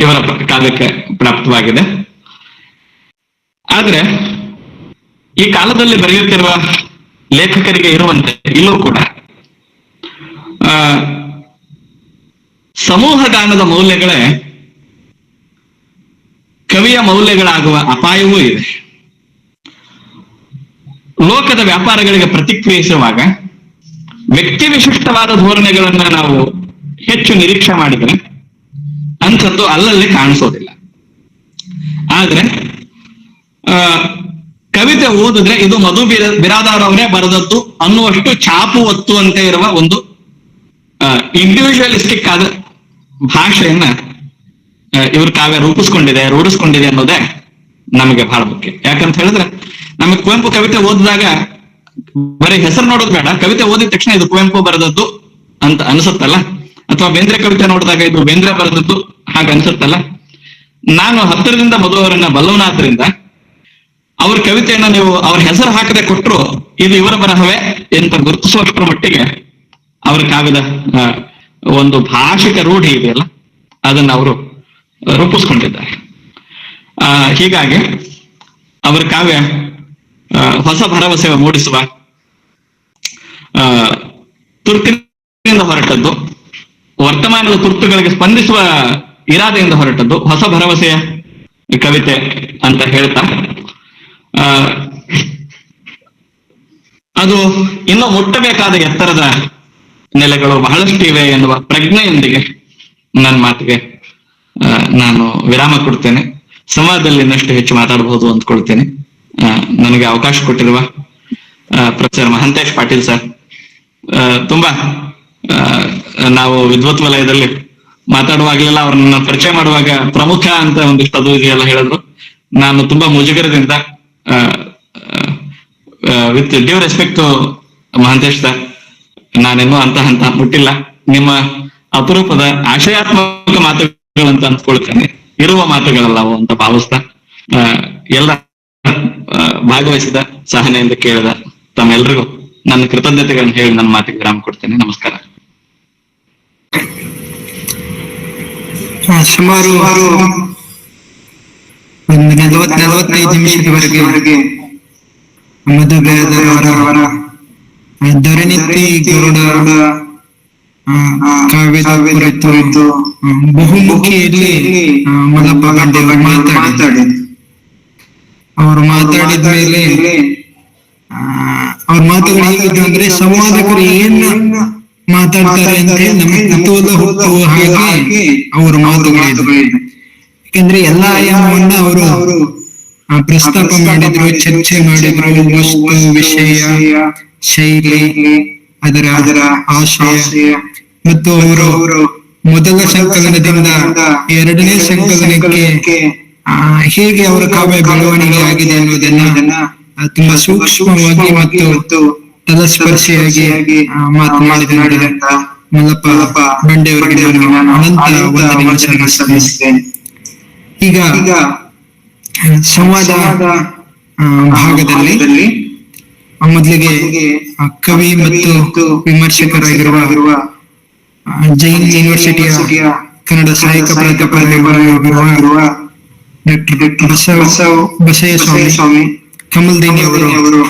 ಇವರ ಕಾವ್ಯಕ್ಕೆ ಪ್ರಾಪ್ತವಾಗಿದೆ. ಆದ್ರೆ ಈ ಕಾಲದಲ್ಲಿ ಬರೆಯುತ್ತಿರುವ ಲೇಖಕರಿಗೆ ಇರುವಂತೆ ಇಲ್ಲೂ ಕೂಡ ಸಮೂಹ ಗಾನದ ಮೌಲ್ಯಗಳೇ ಕವಿಯ ಮೌಲ್ಯಗಳಾಗುವ ಅಪಾಯವೂ ಇದೆ. ಲೋಕದ ವ್ಯಾಪಾರಗಳಿಗೆ ಪ್ರತಿಕ್ರಿಯಿಸುವಾಗ ವ್ಯಕ್ತಿ ವಿಶಿಷ್ಟವಾದ ಧೋರಣೆಗಳನ್ನ ನಾವು ಹೆಚ್ಚು ನಿರೀಕ್ಷೆ ಮಾಡಿದ್ರೆ ಅಂಥದ್ದು ಅಲ್ಲಲ್ಲಿ ಕಾಣಿಸೋದಿಲ್ಲ. ಆದ್ರೆ ಕವಿತೆ ಓದಿದ್ರೆ ಇದು ಮಧು ಬಿರಾದಾರ್ ಅವರೇ ಬರೆದದ್ದು ಅನ್ನುವಷ್ಟು ಛಾಪು ಒತ್ತುವಂತೆ ಇರುವ ಒಂದು ಇಂಡಿವಿಜುವಲಿಸ್ಟಿಕ್ ಆದ ಭಾಷೆಯನ್ನ ಇವ್ರ ಕಾವ್ಯ ರೂಢಿಸ್ಕೊಂಡಿದೆ ಅನ್ನೋದೇ ನಮಗೆ ಬಹಳ ಮುಖ್ಯ. ಯಾಕಂತ ಹೇಳಿದ್ರೆ ನಮಗೆ ಕುವೆಂಪು ಕವಿತೆ ಓದಿದಾಗ ಬರೀ ಹೆಸರು ನೋಡೋದು ಬೇಡ, ಕವಿತೆ ಓದಿದ ತಕ್ಷಣ ಇದು ಕುವೆಂಪು ಬರೆದದ್ದು ಅಂತ ಅನ್ಸುತ್ತಲ್ಲ, ಅಥವಾ ಬೇಂದ್ರೆ ಕವಿತೆ ನೋಡಿದಾಗ ಇದು ಬೇಂದ್ರೆ ಬರೆದದ್ದು ಹಾಗೆ ಅನ್ಸುತ್ತಲ್ಲ. ನಾನು ಹತ್ತಿರದಿಂದ ಮಧು ಅವರನ್ನ ಬಲ್ಲವನಾದ್ರಿಂದ ಅವ್ರ ಕವಿತೆಯನ್ನ ನೀವು ಅವ್ರ ಹೆಸರು ಹಾಕದೆ ಕೊಟ್ಟರು ಇದು ಇವರ ಬರಹವೇ ಅಂತ ಗುರುತಿಸುವಷ್ಟರ ಮಟ್ಟಿಗೆ ಅವರ ಕಾವ್ಯದ ಒಂದು ಭಾಷಿಕ ರೂಢಿ ಇದೆಯಲ್ಲ, ಅದನ್ನ ಅವರು ರೂಪಿಸ್ಕೊಂಡಿದ್ದಾರೆ. ಹೀಗಾಗಿ ಅವರ ಕಾವ್ಯ ಹೊಸ ಭರವಸೆ ಮೂಡಿಸುವ, ತುರ್ತಿನಿಂದ ಹೊರಟದ್ದು, ವರ್ತಮಾನದ ತುರ್ತುಗಳಿಗೆ ಸ್ಪಂದಿಸುವ ಇರಾದೆಯಿಂದ ಹೊರಟದ್ದು ಹೊಸ ಭರವಸೆಯ ಕವಿತೆ ಅಂತ ಹೇಳ್ತಾ, ಅದು ಇನ್ನೂ ಮುಟ್ಟಬೇಕಾದ ಎತ್ತರದ ನೆಲೆಗಳು ಬಹಳಷ್ಟು ಇವೆ ಎನ್ನುವ ಪ್ರಜ್ಞೆಯೊಂದಿಗೆ ನನ್ನ ಮಾತಿಗೆ ನಾನು ವಿರಾಮ ಕೊಡ್ತೇನೆ. ಸಂವಾದದಲ್ಲಿ ಇನ್ನಷ್ಟು ಹೆಚ್ಚು ಮಾತಾಡಬಹುದು ಅಂದ್ಕೊಳ್ತೇನೆ. ನನಗೆ ಅವಕಾಶ ಕೊಟ್ಟಿರುವ ಪ್ರೊಫೆಸರ್ ಮಹಾಂತೇಶ್ ಪಾಟೀಲ್ ಸರ್, ತುಂಬಾ ನಾವು ವಿದ್ವತ್ ವಲಯದಲ್ಲಿ ಮಾತಾಡುವಾಗಲೆಲ್ಲ ಅವ್ರನ್ನ ಪರಿಚಯ ಮಾಡುವಾಗ ಪ್ರಮುಖ ಅಂತ ಒಂದಿಷ್ಟು ಅದು ಇದೆಯಲ್ಲ ಹೇಳಿದ್ರು. ನಾನು ತುಂಬಾ ಮುಜುಗರದಿಂದ with due respect to Mahantesh sir, ನಾನೇನು ಅಂತ ಮುಟ್ಟಿಲ್ಲ. ನಿಮ್ಮ ಅಪರೂಪದ ಆಶಯಾತ್ಮಕ ಮಾತುಗಳಂತ ಅಂದ್ಕೊಳ್ತೇನೆ, ಇರುವ ಮಾತುಗಳಲ್ಲವು ಅಂತ ಭಾವಿಸ್ತಾ ಎಲ್ಲ ಭಾಗವಹಿಸಿದ ಸಹನೆಯಿಂದ ಕೇಳಿದ ತಮ್ಮೆಲ್ಲರಿಗೂ ನನ್ನ ಕೃತಜ್ಞತೆಗಳನ್ನು ಹೇಳಿ ನನ್ನ ಮಾತಿಗೆ ವಿರಾಮ ಕೊಡ್ತೇನೆ. ನಮಸ್ಕಾರ. ಸುಮಾರು ಒಂದು 45 ನಿಮಿಷದವರೆಗೆ ಮಧು ಬಿರಾದಾರ್ ಅವರ ದೊರೆನಿತ್ತಿ ಗರುಡ ಕಾವ್ಯದ ಕುರಿತು ಬಹುಮುಖಿಯಲ್ಲಿ ಮಲ್ಲಪ್ಪ ಬಂಡೆಯವರು ಮಾತಾಡಿದ ಮೇಲೆ ಅವ್ರ ಮಾತುಗಳು ಹೇಗಿದ್ದು ಅಂದ್ರೆ, ಸಂವಾದಕರು ಏನ್ ಮಾತಾಡ್ತಾರೆ ಅಂತ ನಮಗೆ ಕುತೂಹಲ ಹುಟ್ಟುವ ಹಾಗೆ ಅವ್ರ ಮಾತುಗಳಿದ್ರು. ಯಾಕಂದ್ರೆ ಎಲ್ಲಾ ಆಯಾಮವನ್ನ ಅವರು ಪ್ರಸ್ತಾಪ ಮಾಡಿದ್ರು, ಚರ್ಚೆ ಮಾಡಿದ್ರು. ವಸ್ತು, ವಿಷಯ, ಶೈಲಿ, ಅದರ ಆಶಯ ಮತ್ತು ಅವರು ಮೊದಲ ಸಂಕಲನದಿಂದ ಎರಡನೇ ಸಂಕಲನಕ್ಕೆ ಹೇಗೆ ಅವರ ಕಾವ್ಯ ಬೆಳವಣಿಗೆ ಆಗಿದೆ ಅನ್ನೋದನ್ನ ತುಂಬಾ ಸೂಕ್ಷ್ಮವಾಗಿ ಮತ್ತು ತಲಸ್ಪರ್ಶಿಯಾಗಿ ಮಾತನಾಡಿದಂತ ಮಲ್ಲಪ್ಪ ಬಂಡೆಯವರಿಗೆ ನಾನು ಅನಂತ ವಂದನೆಗಳನ್ನು ಸಲ್ಲಿಸುತ್ತೇನೆ. ಈಗ ಸಂವಾದ ಭಾಗದಲ್ಲಿ ಮೊದಲಿಗೆ ಕವಿ ಮತ್ತು ವಿಮರ್ಶಕರಾಗಿರುವ ಜೈನ್ ಯೂನಿವರ್ಸಿಟಿಯ ಕನ್ನಡ ಸಹಾಯಕ ಪ್ರಾಧ್ಯಾಪಕರಾಗಿರುವ ಡಾಕ್ಟರ್ ಬಸಯ್ಯ ಸ್ವಾಮಿ ಕಮಲ್ದೇನಿ ಅವರು